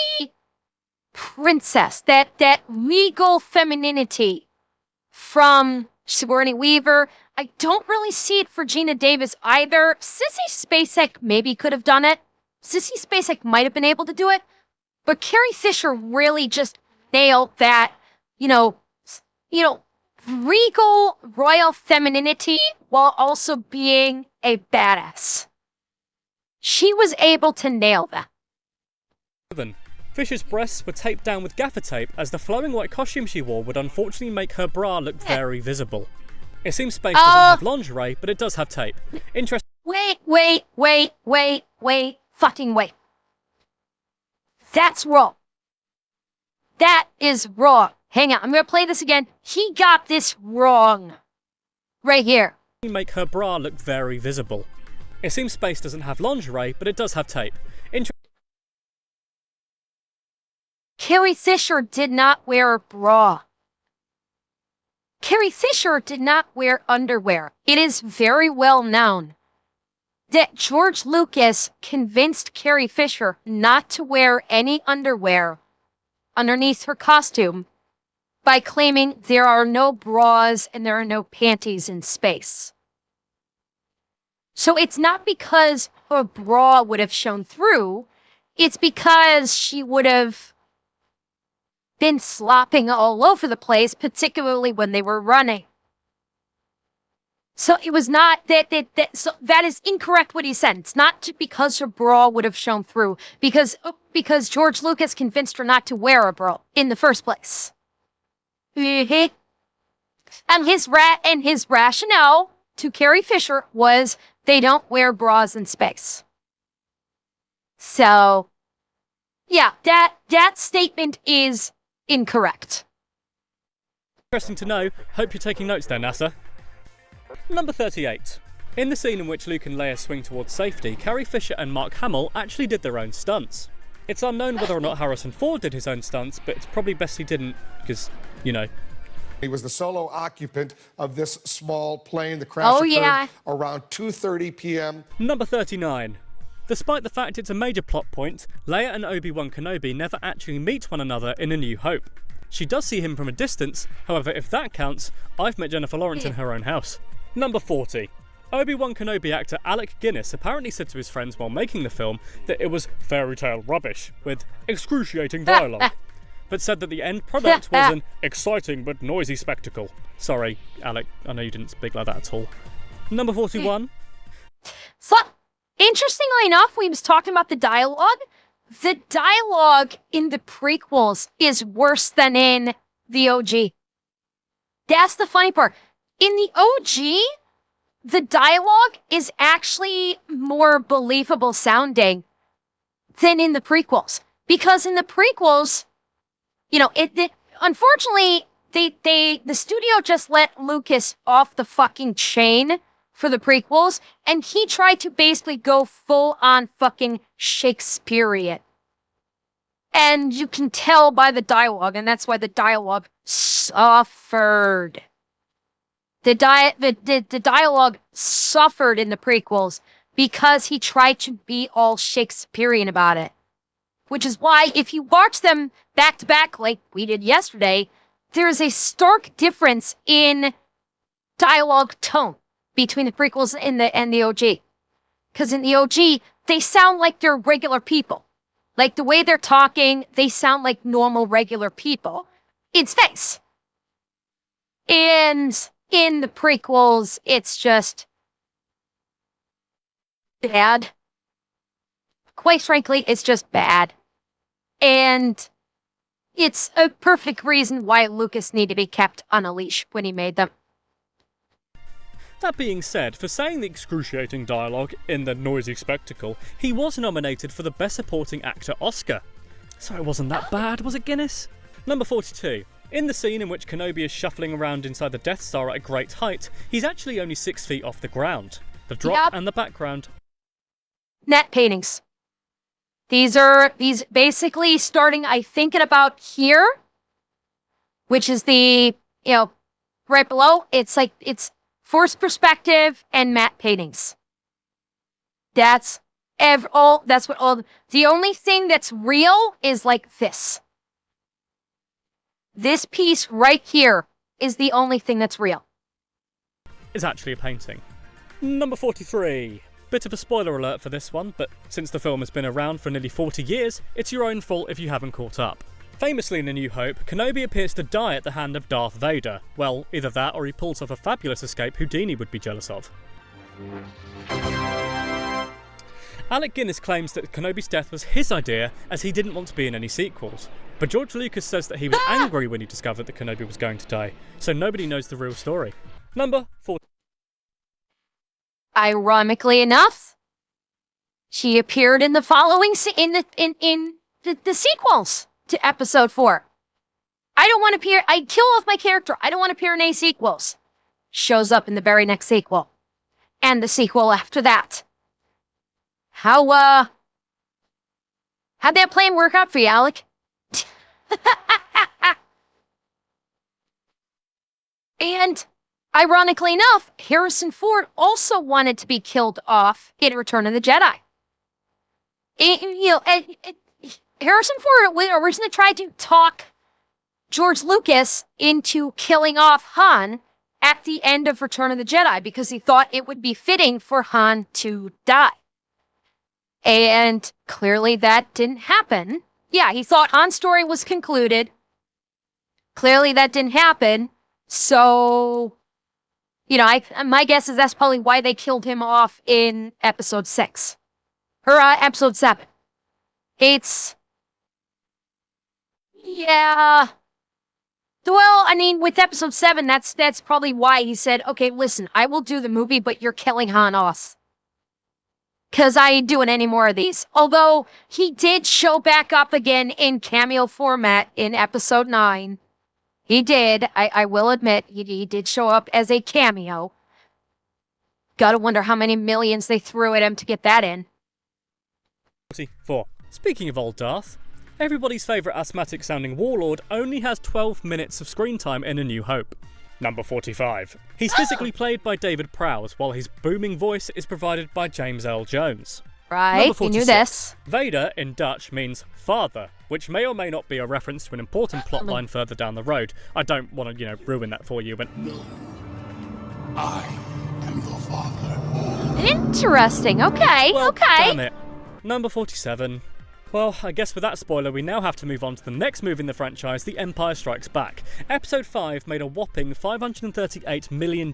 princess, that regal femininity from Sigourney Weaver. I don't really see it for Gina Davis either. Sissy Spacek maybe could have done it. Sissy Spacek might have been able to do it. But Carrie Fisher really just nailed that, regal royal femininity while also being a badass. She was able to nail that. Fisher's breasts were taped down with gaffer tape as the flowing white costume she wore would unfortunately make her bra look very visible. It seems Space doesn't have lingerie, but it does have tape. Wait. Fucking wait. That's wrong. That is wrong. Hang on, I'm gonna play this again. He got this wrong. Right here. Make her bra look very visible. It seems Space doesn't have lingerie, but it does have tape. Carrie Fisher did not wear a bra. Carrie Fisher did not wear underwear. It is very well known that George Lucas convinced Carrie Fisher not to wear any underwear underneath her costume by claiming there are no bras and there are no panties in space. So it's not because her bra would have shown through, it's because she would have been slopping all over the place, particularly when they were running. So it was not so that is incorrect what he said. It's not because her bra would have shown through, because George Lucas convinced her not to wear a bra in the first place. And his rationale to Carrie Fisher was they don't wear bras in space. So, yeah, that statement is incorrect. Interesting to know. Hope you're taking notes there, NASA. Number 38. In the scene in which Luke and Leia swing towards safety, Carrie Fisher and Mark Hamill actually did their own stunts. It's unknown whether or not Harrison Ford did his own stunts, but it's probably best he didn't, because, you know. He was the solo occupant of this small plane. The crash occurred around 2:30 p.m. Number 39. Despite the fact it's a major plot point, Leia and Obi-Wan Kenobi never actually meet one another in A New Hope. She does see him from a distance, however, if that counts, I've met Jennifer Lawrence in her own house. Number 40. Obi-Wan Kenobi actor Alec Guinness apparently said to his friends while making the film that it was fairy tale rubbish, with excruciating dialogue, but said that the end product was an exciting but noisy spectacle. Sorry, Alec, I know you didn't speak like that at all. Number 41. So, interestingly enough, we was talking about the dialogue. The dialogue in the prequels is worse than in the OG. That's the funny part. In the OG, the dialogue is actually more believable sounding than in the prequels. Because in the prequels, you know, unfortunately, the studio just let Lucas off the fucking chain for the prequels, and he tried to basically go full on fucking Shakespearean. And you can tell by the dialogue, and that's why the dialogue suffered. The dialogue suffered in the prequels because he tried to be all Shakespearean about it. Which is why, if you watch them back to back like we did yesterday, there's a stark difference in dialogue tone between the prequels and the OG. Because in the OG, they sound like they're regular people. Like the way they're talking, they sound like normal, regular people in space. And in the prequels, it's just bad. Quite frankly, it's just bad. And it's a perfect reason why Lucas needed to be kept on a leash when he made them. That being said, for saying the excruciating dialogue in the noisy spectacle, he was nominated for the Best Supporting Actor Oscar. So it wasn't that bad, was it, Guinness? Number 42. In the scene in which Kenobi is shuffling around inside the Death Star at a great height, he's actually only 6 feet off the ground. The drop and the background. Net paintings. These basically starting, I think, at about here, which is the, right below. It's forced perspective and matte paintings. The only thing that's real is like this. This piece right here is the only thing that's real. Is actually a painting. Number 43. Bit of a spoiler alert for this one, but since the film has been around for nearly 40 years, it's your own fault if you haven't caught up. Famously in A New Hope, Kenobi appears to die at the hand of Darth Vader. Well, either that or he pulls off a fabulous escape Houdini would be jealous of. Alec Guinness claims that Kenobi's death was his idea as he didn't want to be in any sequels. But George Lucas says that he was angry when he discovered that Kenobi was going to die, so nobody knows the real story. Number 40. Ironically enough, she appeared in the following in the sequels to Episode 4. I don't want to appear. I kill off my character. I don't want to appear in any sequels. Shows up in the very next sequel, and the sequel after that. How'd that plan work out for you, Alec? And ironically enough, Harrison Ford also wanted to be killed off in Return of the Jedi. Harrison Ford originally tried to talk George Lucas into killing off Han at the end of Return of the Jedi because he thought it would be fitting for Han to die. And clearly that didn't happen. Yeah, he thought Han's story was concluded. Clearly that didn't happen. So, my guess is that's probably why they killed him off in episode 6. Or episode 7. Yeah. Well, with episode 7, that's probably why he said, okay, listen, I will do the movie, but you're killing Han off. Because I ain't doing any more of these. Although, he did show back up again in cameo format in episode 9. He did, I will admit, he did show up as a cameo. Gotta wonder how many millions they threw at him to get that in. 44. Speaking of old Darth, everybody's favourite asthmatic-sounding warlord only has 12 minutes of screen time in A New Hope. Number 45. He's physically played by David Prowse, while his booming voice is provided by James Earl Jones. Right, you knew this. Vader in Dutch means father, which may or may not be a reference to an important plotline further down the road. I don't want to, ruin that for you, but... No. I am your father. Interesting, okay, well, okay. Damn it. Number 47. Well, I guess with that spoiler, we now have to move on to the next movie in the franchise, The Empire Strikes Back. Episode 5 made a whopping $538 million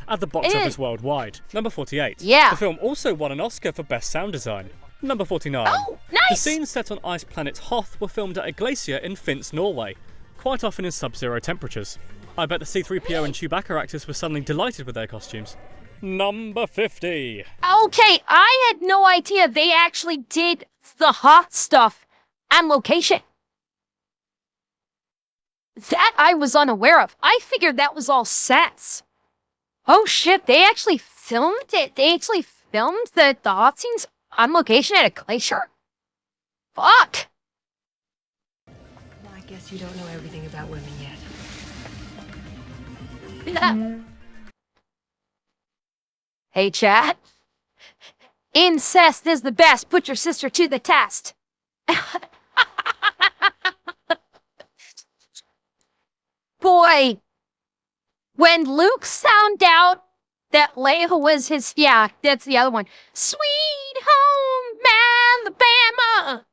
at the box office worldwide. Number 48. Yeah. The film also won an Oscar for Best Sound Design. Number 49. Oh, nice! The scenes set on ice planet Hoth were filmed at a glacier in Finse, Norway, quite often in sub-zero temperatures. I bet the C-3PO and Chewbacca actors were suddenly delighted with their costumes. Number 50. Okay, I had no idea they actually did the hot stuff on location. That I was unaware of. I figured that was all sets. Oh shit, they actually filmed it. They actually filmed the hot scenes on location at a glacier? Fuck! Well, I guess you don't know everything about women yet. Hey, chat. Incest is the best. Put your sister to the test. Boy, when Luke found out that Leia was his... Yeah, that's the other one. Sweet home Alabama.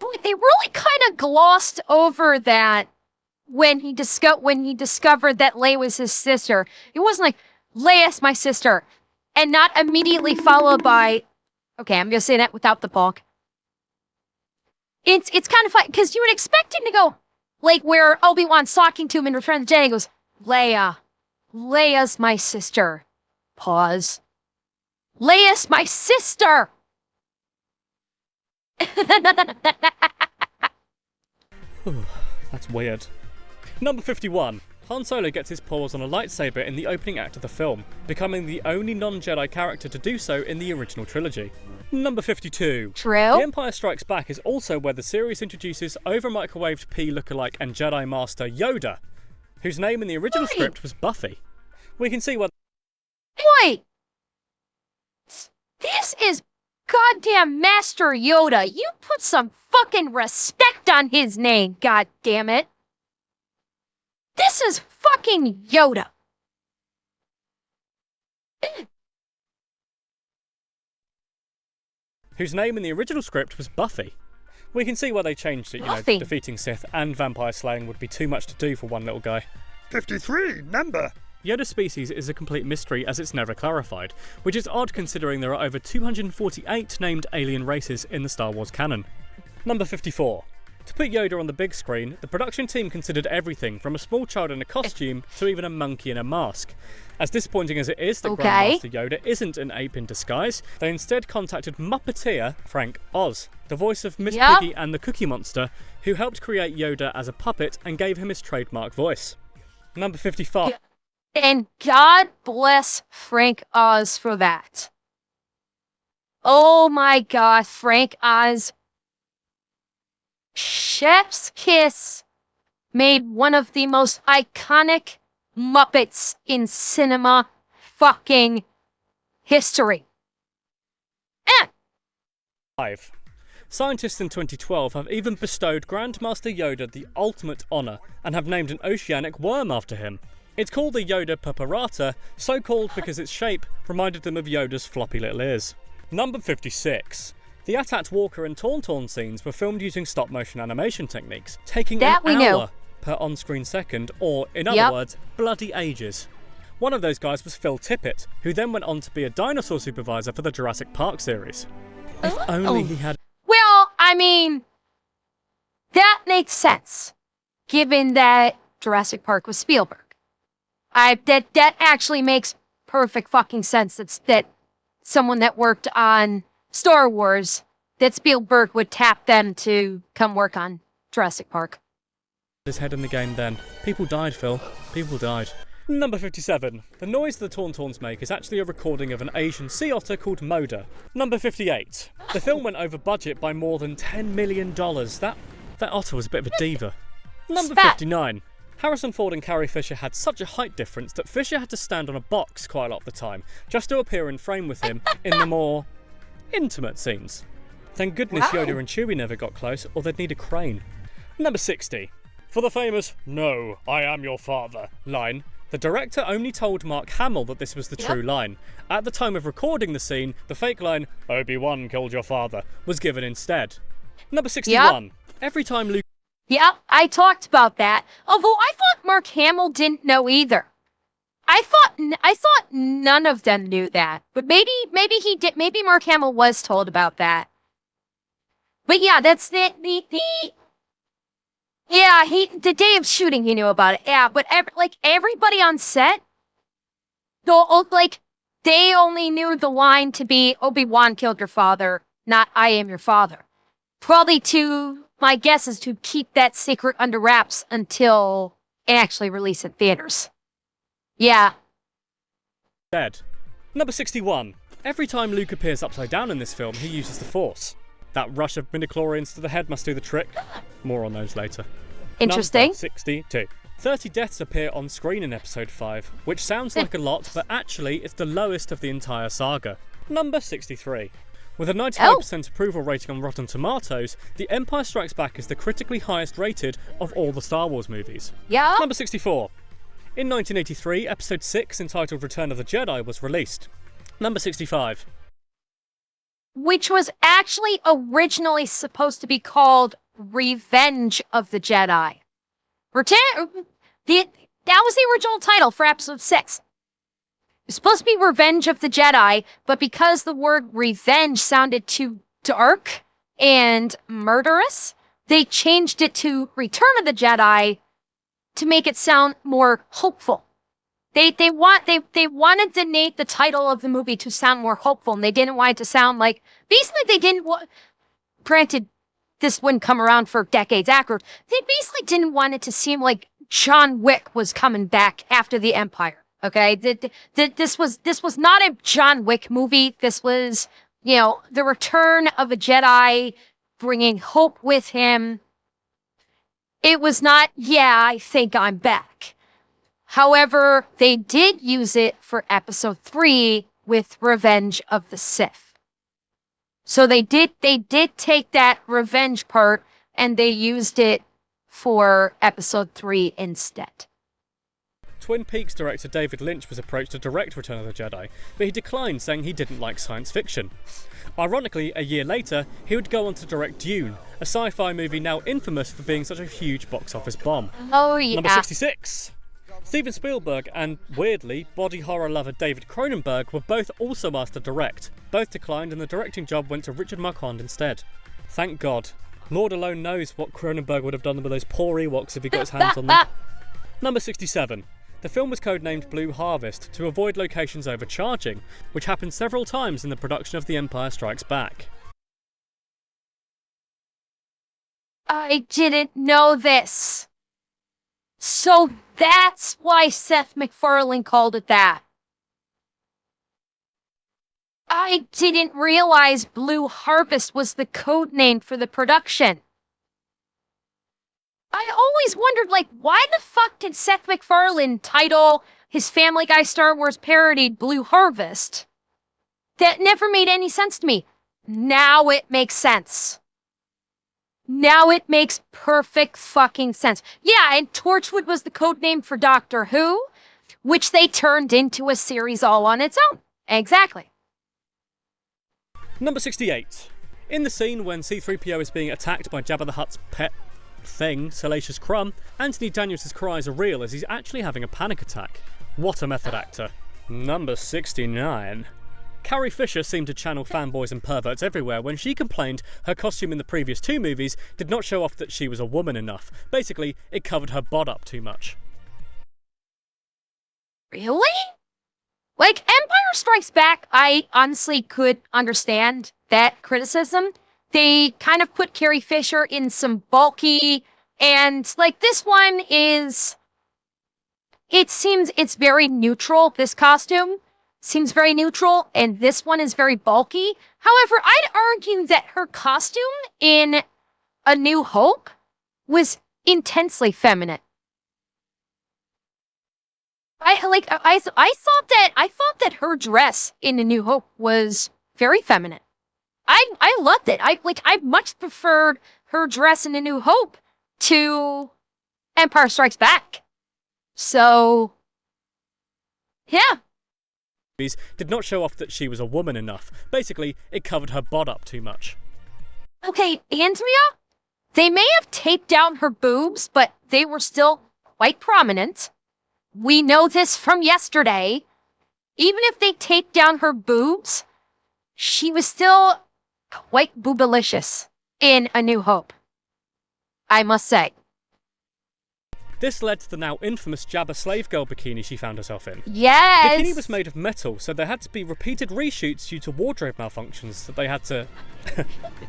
Boy, they really kind of glossed over that when he discovered that Leia was his sister. It wasn't like, Leia's my sister, and not immediately followed by, okay, I'm gonna say that without the bulk. It's kind of fun, because you would expect him to go, like where Obi-Wan's talking to him in Return of the Jedi, he goes, Leia's my sister. Pause. Leia's my sister! That's weird. Number 51. Han Solo gets his paws on a lightsaber in the opening act of the film, becoming the only non-Jedi character to do so in the original trilogy. Number 52. True. The Empire Strikes Back is also where the series introduces over-microwaved P lookalike and Jedi Master Yoda, whose name in the original script was Buffy. We can see what... Wait! This is goddamn Master Yoda. You put some fucking respect on his name, god damn it. This is fucking Yoda. Whose name in the original script was Buffy. We can see why they changed it, Buffy. Defeating Sith and vampire slaying would be too much to do for one little guy. 53, number. Yoda's species is a complete mystery as it's never clarified, which is odd considering there are over 248 named alien races in the Star Wars canon. Number 54. To put Yoda on the big screen, the production team considered everything from a small child in a costume to even a monkey in a mask. As disappointing as it is that Grandmaster Yoda isn't an ape in disguise, they instead contacted Muppeteer Frank Oz, the voice of Miss Piggy and the Cookie Monster, who helped create Yoda as a puppet and gave him his trademark voice. Number 55. And God bless Frank Oz for that. Oh my god, Frank Oz. Chef's Kiss made one of the most iconic Muppets in cinema fucking history. 5. Scientists in 2012 have even bestowed Grandmaster Yoda the ultimate honour and have named an oceanic worm after him. It's called the Yoda purpurata, so called because its shape reminded them of Yoda's floppy little ears. Number 56. The AT-AT Walker and Tauntaun scenes were filmed using stop-motion animation techniques, taking an hour per on-screen second, or, in other words, bloody ages. One of those guys was Phil Tippett, who then went on to be a dinosaur supervisor for the Jurassic Park series. If only he had... Well, I mean, that makes sense, given that Jurassic Park was Spielberg. That actually makes perfect fucking sense. That someone that worked on Star Wars, that Spielberg would tap them to come work on Jurassic Park. His head in the game then. People died, Phil. People died. Number 57. The noise the Tauntauns make is actually a recording of an Asian sea otter called Moda. Number 58. The film went over budget by more than $10 million. That otter was a bit of a diva. Number 59. Harrison Ford and Carrie Fisher had such a height difference that Fisher had to stand on a box quite a lot of the time, just to appear in frame with him in the more intimate scenes. Thank goodness Yoda and Chewie never got close, or they'd need a crane. Number 60. For the famous, "No, I am your father" line, the director only told Mark Hamill that this was the true line. At the time of recording the scene, the fake line, "Obi-Wan killed your father," was given instead. Number 61. Every time Luke... Yep, I talked about that. Although I thought Mark Hamill didn't know either. I thought none of them knew that. But maybe he did. Maybe Mark Hamill was told about that. But yeah, that's the day of shooting he knew about it. Yeah, but everybody on set, they only knew the line to be Obi-Wan killed your father, not I am your father. Probably my guess is to keep that secret under wraps until it actually released in theaters. Yeah. Dead. Number 61. Every time Luke appears upside down in this film, he uses the Force. That rush of midichlorians to the head must do the trick. More on those later. Interesting. Number 62. 30 deaths appear on screen in episode 5, which sounds like a lot, but actually it's the lowest of the entire saga. Number 63. With a 95% approval rating on Rotten Tomatoes, The Empire Strikes Back is the critically highest rated of all the Star Wars movies. Yeah. Number 64. In 1983, episode 6, entitled Return of the Jedi, was released. Number 65. Which was actually originally supposed to be called Revenge of the Jedi. That was the original title for episode 6. It's supposed to be Revenge of the Jedi, but because the word revenge sounded too dark and murderous, they changed it to Return of the Jedi to make it sound more hopeful. They wanted the title of the movie to sound more hopeful, and they didn't want it to sound like... Basically, they didn't want... Granted, this wouldn't come around for decades after. They basically didn't want it to seem like John Wick was coming back after the Empire. Okay? This was not a John Wick movie. This was, the return of a Jedi, bringing hope with him. It was not, I think I'm back. However, they did use it for episode 3 with Revenge of the Sith. So they did take that revenge part and they used it for episode 3 instead. Twin Peaks director David Lynch was approached to direct Return of the Jedi, but he declined, saying he didn't like science fiction. Ironically, a year later, he would go on to direct Dune, a sci-fi movie now infamous for being such a huge box office bomb. Oh yeah. Number 66. Steven Spielberg and, weirdly, body horror lover David Cronenberg were both also asked to direct. Both declined and the directing job went to Richard Marquand instead. Thank God. Lord alone knows what Cronenberg would have done with those poor Ewoks if he got his hands on them. Number 67. The film was codenamed Blue Harvest to avoid locations overcharging, which happened several times in the production of The Empire Strikes Back. I didn't know this. So that's why Seth MacFarlane called it that. I didn't realize Blue Harvest was the code name for the production. I always wondered, like, why the fuck did Seth MacFarlane title his Family Guy Star Wars parody Blue Harvest? That never made any sense to me. Now it makes sense. Now it makes perfect fucking sense. Yeah, and Torchwood was the code name for Doctor Who, which they turned into a series all on its own. Exactly. Number 68. In the scene when C-3PO is being attacked by Jabba the Hutt's pet thing, Salacious Crumb, Anthony Daniels' cries are real as he's actually having a panic attack. What a method actor. Number 69. Carrie Fisher seemed to channel fanboys and perverts everywhere when she complained her costume in the previous 2 movies did not show off that she was a woman enough. Basically, it covered her bod up too much. Really? Like, Empire Strikes Back, I honestly could understand that criticism. They kind of put Carrie Fisher in some bulky, and, like, this one is... It seems it's very neutral, this costume. Seems very neutral, and this one is very bulky. However, I'd argue that her costume in A New Hope was intensely feminine. I thought that her dress in A New Hope was very feminine. I loved it. I much preferred her dress in A New Hope to Empire Strikes Back. So, yeah. Did not show off that she was a woman enough. Basically, it covered her bod up too much. Okay, Andrea, they may have taped down her boobs, but they were still quite prominent. We know this from yesterday. Even if they taped down her boobs, she was still quite boobalicious in A New Hope, I must say. This led to the now infamous Jabba slave girl bikini she found herself in. Yes! The bikini was made of metal, so there had to be repeated reshoots due to wardrobe malfunctions that they had to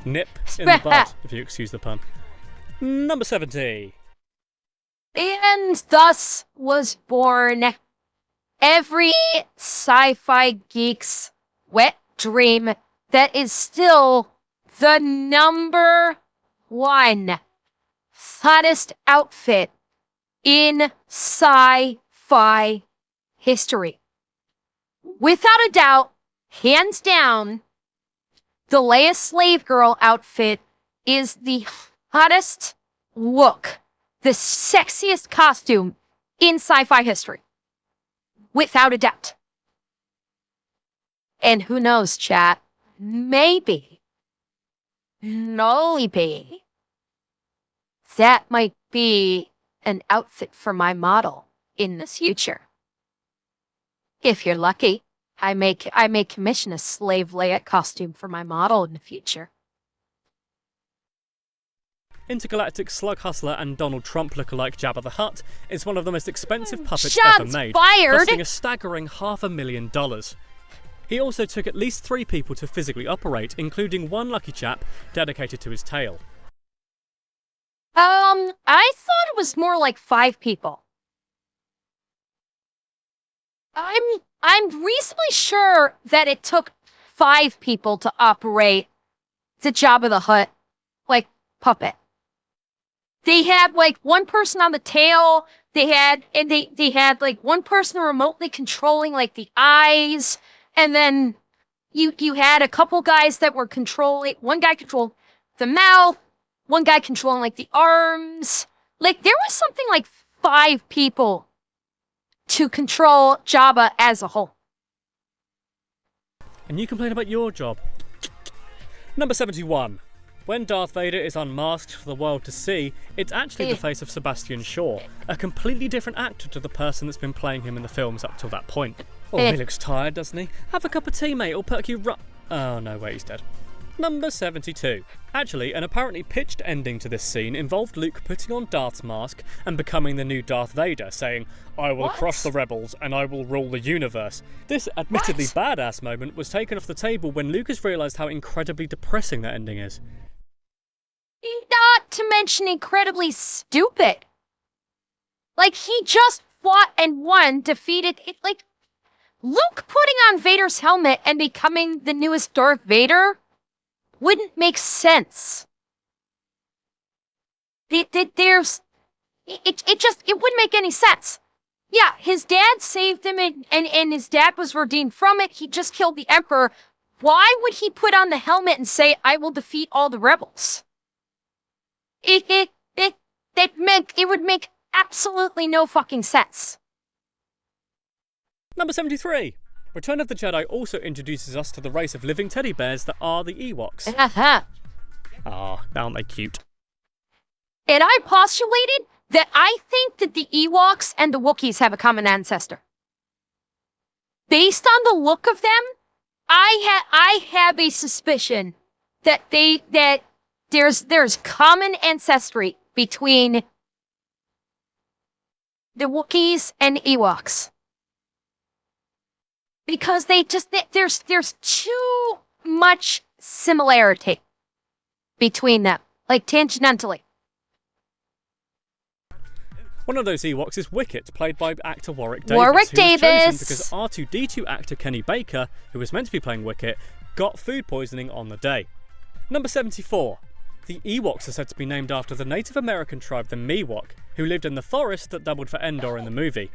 nip in the bud, if you excuse the pun. Number 70. And thus was born every sci-fi geek's wet dream that is still the number 1 hottest outfit in sci-fi history. Without a doubt, hands down, the Leia Slave Girl outfit is the hottest look, the sexiest costume in sci-fi history. Without a doubt. And who knows, chat? Maybe, that might be an outfit for my model in the future. If you're lucky, I may commission a slave Leia costume for my model in the future. Intergalactic slug hustler and Donald Trump lookalike Jabba the Hutt is one of the most expensive puppets Shots ever made, fired. costing a staggering $500,000. He also took at least 3 people to physically operate, including one lucky chap dedicated to his tail. I thought it was more like 5 people. I'm reasonably sure that it took 5 people to operate the Jabba the Hutt, like, puppet. They had, like, 1 person on the tail, they had like, 1 person remotely controlling, like, the eyes, and then you had a couple guys that were controlling, 1 guy controlled the mouth, 1 guy controlling, like, the arms. Like, there was something like 5 people to control Jabba as a whole. And you complain about your job. Number 71. When Darth Vader is unmasked for the world to see, it's actually the face of Sebastian Shaw, a completely different actor to the person that's been playing him in the films up till that point. Oh, he looks tired, doesn't he? Have a cup of tea, mate, it'll perk you Oh, no, wait, he's dead. Number 72. Actually, an apparently pitched ending to this scene involved Luke putting on Darth's mask and becoming the new Darth Vader, saying, "I will crush the rebels and I will rule the universe." This admittedly badass moment was taken off the table when Lucas realised how incredibly depressing that ending is. Not to mention incredibly stupid. Like, he just fought and won, defeated it. Like, Luke putting on Vader's helmet and becoming the newest Darth Vader wouldn't make sense. It wouldn't make any sense. Yeah, his dad saved him and his dad was redeemed from it. He just killed the Emperor. Why would he put on the helmet and say, I will defeat all the rebels? It would make absolutely no fucking sense. Number 73. Return of the Jedi also introduces us to the race of living teddy bears that are the Ewoks. Aren't they cute? And I postulated that I think that the Ewoks and the Wookiees have a common ancestor. Based on the look of them, I have a suspicion that there's common ancestry between the Wookiees and Ewoks. Because there's too much similarity between them, like tangentially. One of those Ewoks is Wicket, played by actor Warwick Davis. Warwick Davis! Davis! Because R2-D2 actor Kenny Baker, who was meant to be playing Wicket, got food poisoning on the day. Number 74. The Ewoks are said to be named after the Native American tribe the Miwok, who lived in the forest that doubled for Endor in the movie.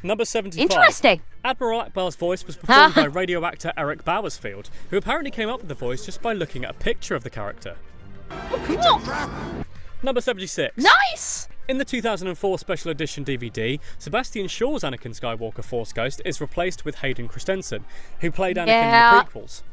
Number 75. Interesting. Admiral Akbar's voice was performed by radio actor Eric Bowersfield, who apparently came up with the voice just by looking at a picture of the character. Cool. Number 76. Nice! In the 2004 special edition DVD, Sebastian Shaw's Anakin Skywalker Force Ghost is replaced with Hayden Christensen, who played Anakin in the prequels.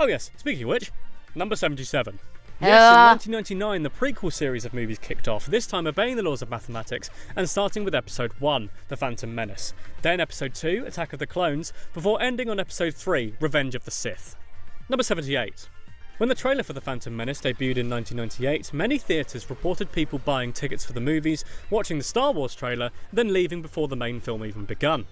Oh yes, speaking of which, number 77. Yes, in 1999, the prequel series of movies kicked off, this time obeying the laws of mathematics and starting with Episode 1, The Phantom Menace. Then Episode 2, Attack of the Clones, before ending on Episode 3, Revenge of the Sith. Number 78. When the trailer for The Phantom Menace debuted in 1998, many theatres reported people buying tickets for the movies, watching the Star Wars trailer, then leaving before the main film even begun.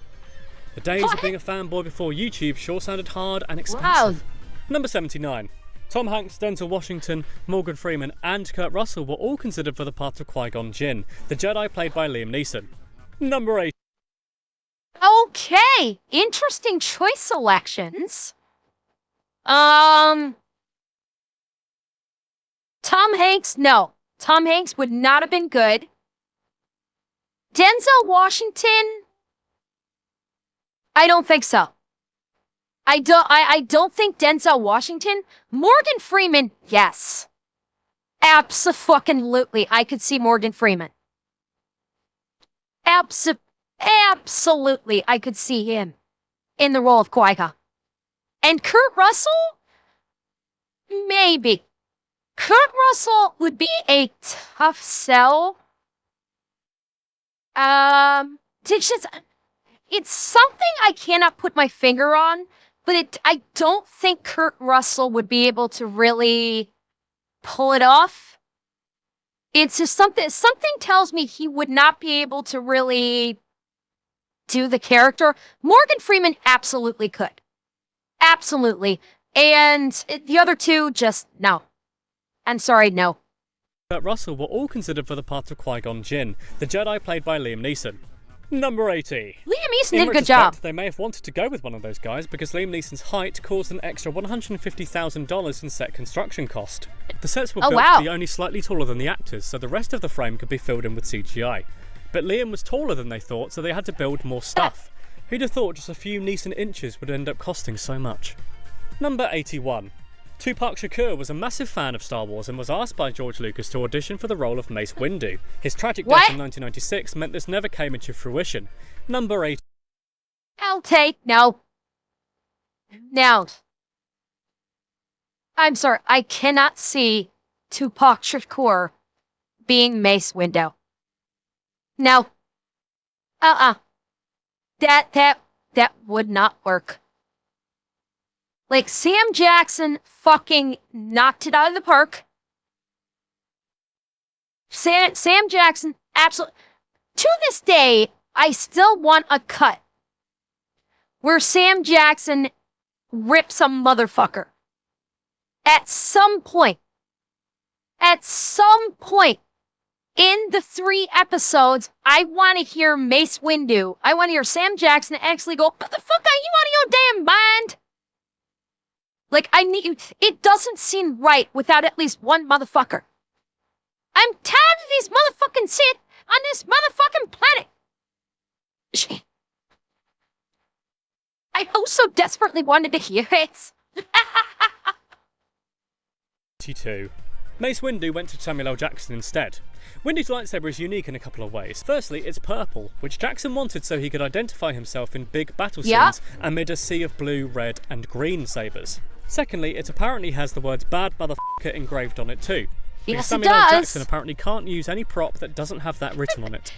The days of being a fanboy before YouTube sure sounded hard and expensive. Wow. Number 79. Tom Hanks, Denzel Washington, Morgan Freeman and Kurt Russell were all considered for the part of Qui-Gon Jinn, the Jedi played by Liam Neeson. Number 8. Okay, interesting choice selections. Tom Hanks, no. Tom Hanks would not have been good. Denzel Washington, I don't think so. I don't think Denzel Washington. Morgan Freeman, yes. Abso-fucking-lutely, I could see Morgan Freeman. Absolutely, I could see him in the role of Qui-Gon. And Kurt Russell? Maybe. Kurt Russell would be a tough sell. It's something I cannot put my finger on, but I don't think Kurt Russell would be able to really pull it off. It's just something tells me he would not be able to really do the character. Morgan Freeman absolutely could. Absolutely. And the other two, just no. I'm sorry, no. Kurt Russell were all considered for the part of Qui-Gon Jinn, the Jedi played by Liam Neeson. Number 80. Liam Neeson did a good job. They may have wanted to go with one of those guys because Liam Neeson's height caused an extra $150,000 in set construction cost. The sets were built to be only slightly taller than the actors, so the rest of the frame could be filled in with CGI. But Liam was taller than they thought, so they had to build more stuff. Who'd have thought just a few Neeson inches would end up costing so much? Number 81. Tupac Shakur was a massive fan of Star Wars and was asked by George Lucas to audition for the role of Mace Windu. His tragic death in 1996 meant this never came into fruition. Number 8. I'll take no. Now, I'm sorry, I cannot see Tupac Shakur being Mace Windu. No. That would not work. Like, Sam Jackson fucking knocked it out of the park. Sam Jackson, absolutely. To this day, I still want a cut where Sam Jackson rips a motherfucker. At some point. in the 3 episodes, I want to hear Mace Windu. I want to hear Sam Jackson actually go, "What the fuck are you out of your damn mind?" Like, it doesn't seem right without at least one motherfucker. I'm tired of these motherfucking Sith on this motherfucking planet. I also desperately wanted to hear it. 22. Mace Windu went to Samuel L. Jackson instead. Windu's lightsaber is unique in a couple of ways. Firstly, it's purple, which Jackson wanted so he could identify himself in big battle scenes amid a sea of blue, red, and green sabers. Secondly, it apparently has the words "bad motherfucker" engraved on it too. Yes, Samuel it L. does. Jackson apparently can't use any prop that doesn't have that written on it.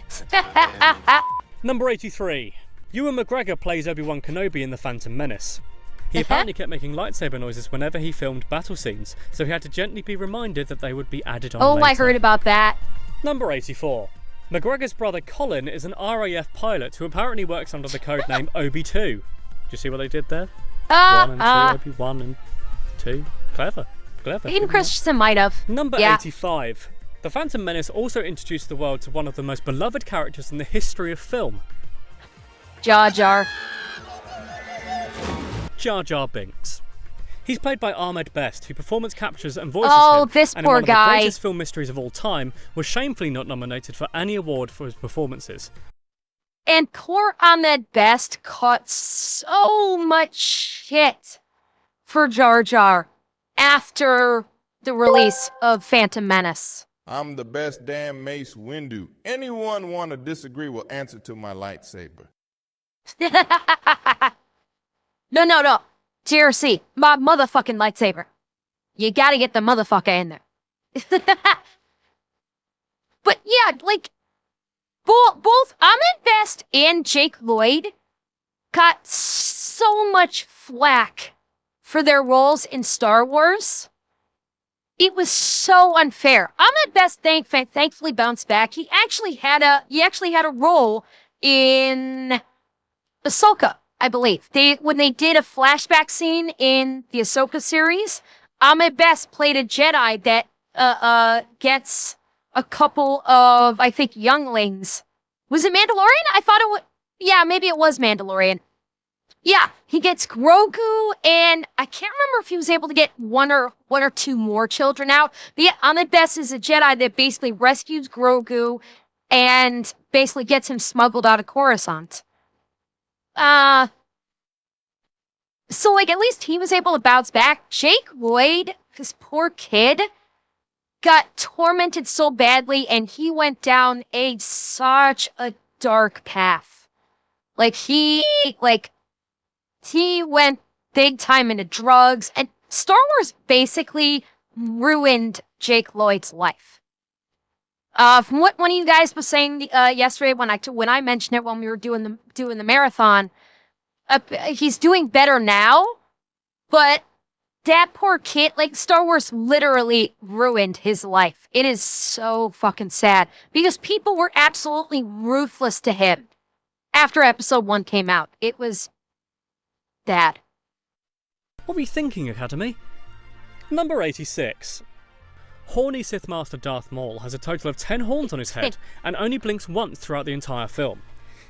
Number 83. Ewan McGregor plays Obi-Wan Kenobi in The Phantom Menace. He apparently kept making lightsaber noises whenever he filmed battle scenes, so he had to gently be reminded that they would be added on later. I heard about that. Number 84. McGregor's brother Colin is an RAF pilot who apparently works under the code name Obi-2. Do you see what they did there? 1 and 2, Obi-1 and 2. Clever. Hayden Christensen might have. Number 85. The Phantom Menace also introduced the world to one of the most beloved characters in the history of film. Jar Jar. Jar Jar Binks. He's played by Ahmed Best, who performance captures and voices him. This and poor in one guy. of the greatest film mysteries of all time, was shamefully not nominated for any award for his performances. And poor Ahmed Best caught so much shit for Jar Jar after the release of Phantom Menace. I'm the best damn Mace Windu. Anyone want to disagree will answer to my lightsaber. No. TRC, my motherfucking lightsaber. You gotta get the motherfucker in there. But yeah, like, both Ahmed Best and Jake Lloyd got so much flack for their roles in Star Wars. It was so unfair. Ahmed Best thankfully bounced back. He actually had a role in Ahsoka, I believe. When they did a flashback scene in the Ahsoka series, Ahmed Best played a Jedi that gets a couple of, I think, younglings. Was it Mandalorian? I thought it was. Yeah, maybe it was Mandalorian. Yeah, he gets Grogu, and I can't remember if he was able to get one or two more children out. But yeah, Ahmed Best is a Jedi that basically rescues Grogu and basically gets him smuggled out of Coruscant. So like at least he was able to bounce back. Jake Lloyd, this poor kid, got tormented so badly, and he went down such a dark path. He went big time into drugs, and Star Wars basically ruined Jake Lloyd's life. From what one of you guys was saying yesterday when I mentioned it when we were doing the marathon, he's doing better now, but that poor kid, Star Wars literally ruined his life. It is so fucking sad because people were absolutely ruthless to him after episode 1 came out. It was bad. What were you thinking, Academy? Number 86. Horny Sith Master Darth Maul has a total of 10 horns on his head and only blinks once throughout the entire film.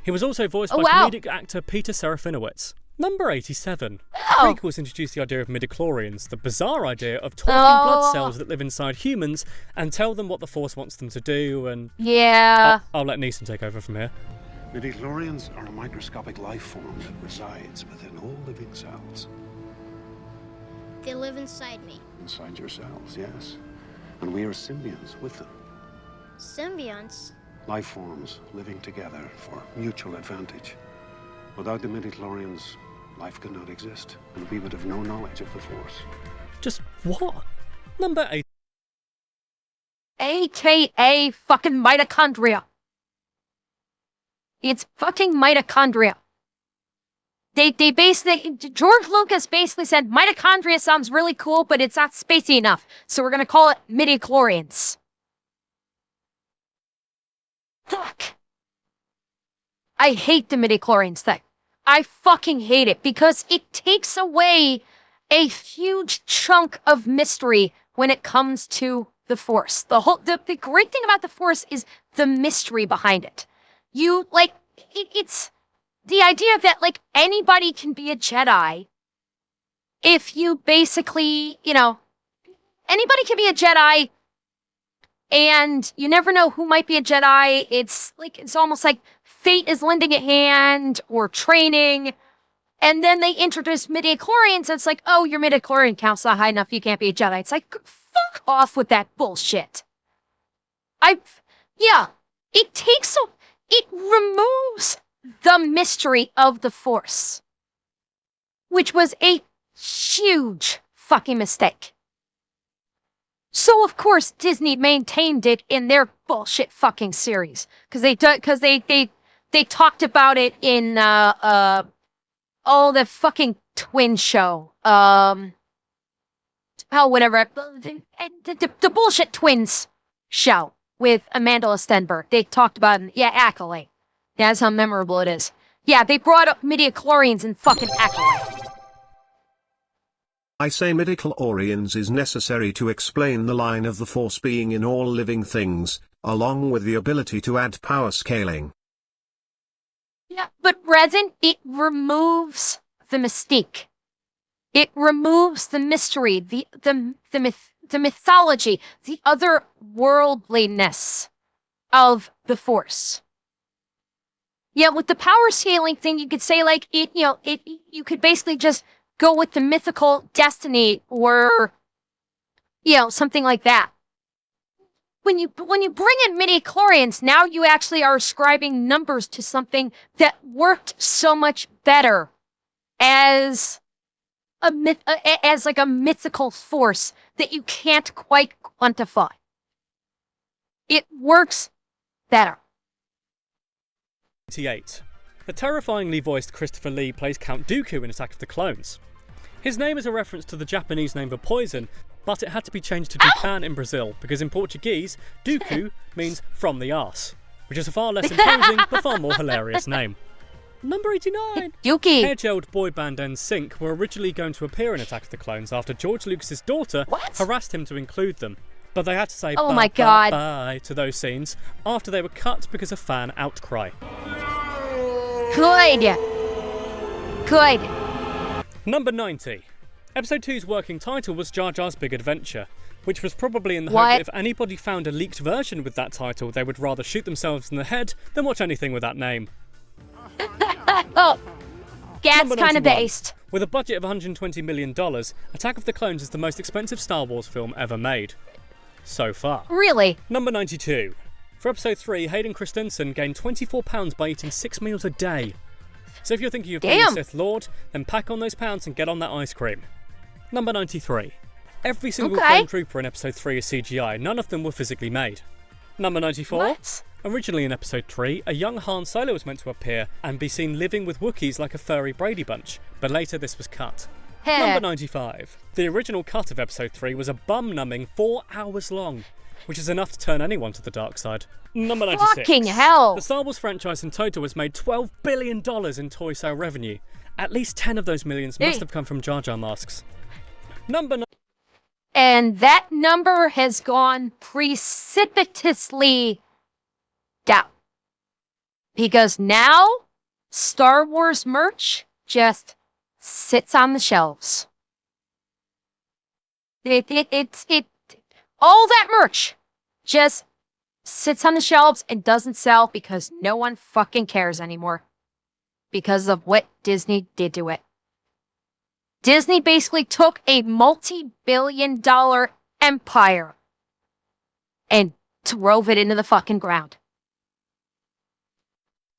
He was also voiced by comedic actor Peter Serafinowicz. Number 87. Prequels introduced the idea of midichlorians, the bizarre idea of talking blood cells that live inside humans and tell them what the Force wants them to do, and... Yeah. I'll let Neeson take over from here. Midichlorians are a microscopic life form that resides within all living cells. They live inside me. Inside your cells, yes. And we are symbionts with them. Symbionts? Life forms living together for mutual advantage. Without the midichlorians, life could not exist, and we would have no knowledge of the Force. Just what? Number 8. AKA fucking mitochondria. It's fucking mitochondria. They basically, George Lucas basically said mitochondria sounds really cool, but it's not spacey enough, so we're gonna call it midichlorians. Fuck. I hate the midichlorians thing. I fucking hate it because it takes away a huge chunk of mystery when it comes to the Force. The great thing about the Force is the mystery behind it. It's the idea that, like, anybody can be a Jedi if you basically, anybody can be a Jedi, and you never know who might be a Jedi. It's almost like fate is lending a hand or training. And then they introduce midichlorians, and it's like, oh, your midichlorian count's not high enough, you can't be a Jedi. It's like, fuck off with that bullshit. It removes the mystery of the Force, which was a huge fucking mistake. So of course Disney maintained it in their bullshit fucking series, because they talked about it in the fucking twin show. Whatever. The bullshit twins show with Amanda Stenberg. They talked about it. Yeah, Acolyte. That's how memorable it is. Yeah, they brought up midichlorians in fucking Acolyte. I say midichlorians is necessary to explain the line of the Force being in all living things, along with the ability to add power scaling. Yeah, but resin, it removes the mystique. It removes the mystery, the mythology, the otherworldliness of the Force. Yeah, with the power scaling thing, you could say, like, you could basically just go with the mythical destiny or, something like that. When you bring in midichlorians, now you actually are ascribing numbers to something that worked so much better as a mythical force that you can't quite quantify. It works better. 88. The terrifyingly voiced Christopher Lee plays Count Dooku in Attack of the Clones. His name is a reference to the Japanese name for poison, but it had to be changed to Dukan in Brazil, because in Portuguese, Dooku means from the arse, which is a far less imposing but far more hilarious name. Number 89. Yuki. Hair-gelled boy band NSYNC were originally going to appear in Attack of the Clones after George Lucas's daughter harassed him to include them, but they had to say bye to those scenes after they were cut because of fan outcry. Good. Number 90. Episode 2's working title was Jar Jar's Big Adventure, which was probably in the hope that if anybody found a leaked version with that title, they would rather shoot themselves in the head than watch anything with that name. Oh, gas kind of based. With a budget of $120 million, Attack of the Clones is the most expensive Star Wars film ever made. So far. Really? Number 92. For episode 3, Hayden Christensen gained 24 pounds by eating 6 meals a day. So if you're thinking of being a Sith Lord, then pack on those pounds and get on that ice cream. Number 93. Every single clone trooper in episode 3 is CGI, none of them were physically made. Number 94. What? Originally in episode 3, a young Han Solo was meant to appear and be seen living with Wookiees like a furry Brady Bunch, but later this was cut. Number 95. The original cut of episode 3 was a bum-numbing 4 hours long, which is enough to turn anyone to the dark side. Number 96. Fucking hell! The Star Wars franchise in total has made $12 billion in toy sale revenue. At least 10 of those millions must have come from Jar Jar masks. And that number has gone precipitously down. Because now, Star Wars merch just sits on the shelves. All that merch just sits on the shelves and doesn't sell because no one fucking cares anymore. Because of what Disney did to it. Disney basically took a multi-billion-dollar empire and drove it into the fucking ground.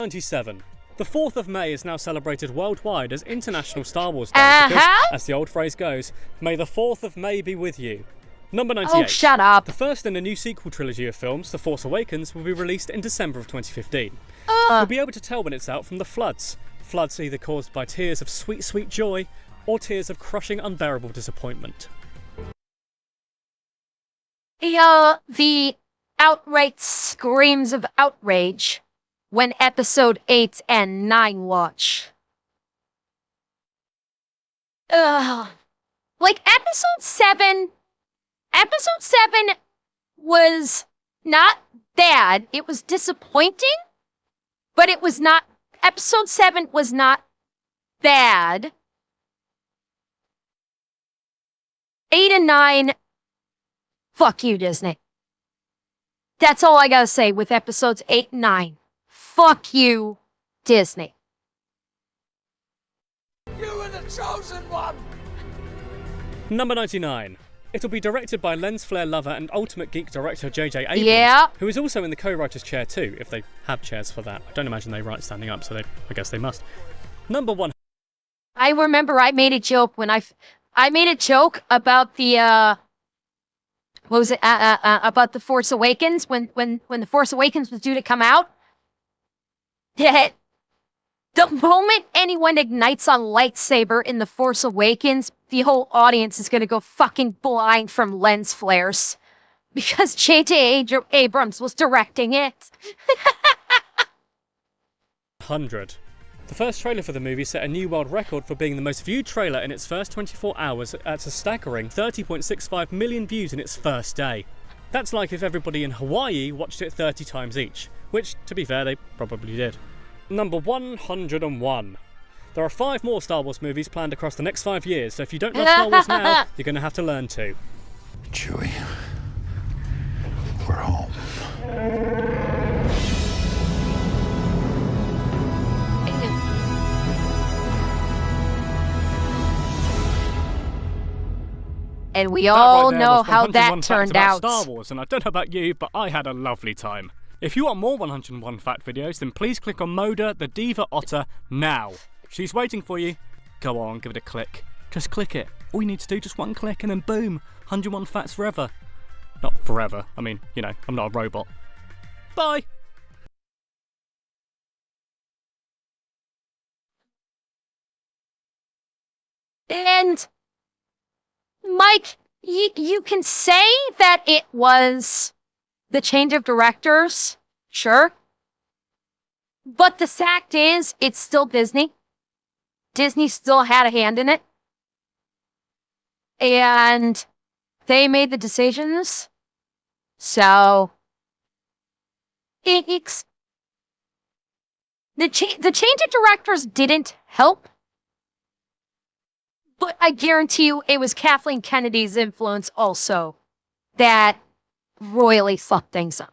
97. The 4th of May is now celebrated worldwide as International Star Wars Day because, as the old phrase goes, may the 4th of May be with you. Number 98. Oh, shut up. The first in a new sequel trilogy of films, The Force Awakens, will be released in December of 2015. You'll be able to tell when it's out from the floods. Floods either caused by tears of sweet, sweet joy or tears of crushing, unbearable disappointment. The outright screams of outrage when episode 8 and 9 launch. Like episode 7 was not bad. It was disappointing, but it was not. Episode 7 was not bad. 8 and 9, fuck you, Disney. That's all I gotta say with episodes 8 and 9. Fuck you, Disney. You were the chosen one! Number 99. It'll be directed by lens flare lover and ultimate geek director J.J. Abrams, Yeah. who is also in the co-writer's chair too, if they have chairs for that. I don't imagine they write standing up, so I guess they must. Number 1. I remember I made a joke when I made a joke about the what was it about the Force Awakens when the Force Awakens was due to come out. That the moment anyone ignites a lightsaber in the Force Awakens, the whole audience is gonna go fucking blind from lens flares because J.J. Abrams was directing it. 100. The first trailer for the movie set a new world record for being the most viewed trailer in its first 24 hours at a staggering 30.65 million views in its first day. That's like if everybody in Hawaii watched it 30 times each, which, to be fair, they probably did. Number 101. There are 5 more Star Wars movies planned across the next 5 years, so if you don't love Star Wars now, you're going to have to learn to. Chewie, we're home. And we all know how that turned out. Star Wars, and I don't know about you, but I had a lovely time. If you want more 101 fact videos, then please click on Moda, the Diva Otter, now. She's waiting for you. Go on, give it a click. Just click it. All you need to do, just one click, and then boom, 101 facts forever. Not forever. I mean, you know, I'm not a robot. Bye. And Mike, you can say that it was the change of directors, sure. But the fact is, it's still Disney. Disney still had a hand in it. And they made the decisions. So, the change of directors didn't help. But I guarantee you it was Kathleen Kennedy's influence also that royally fucked things up.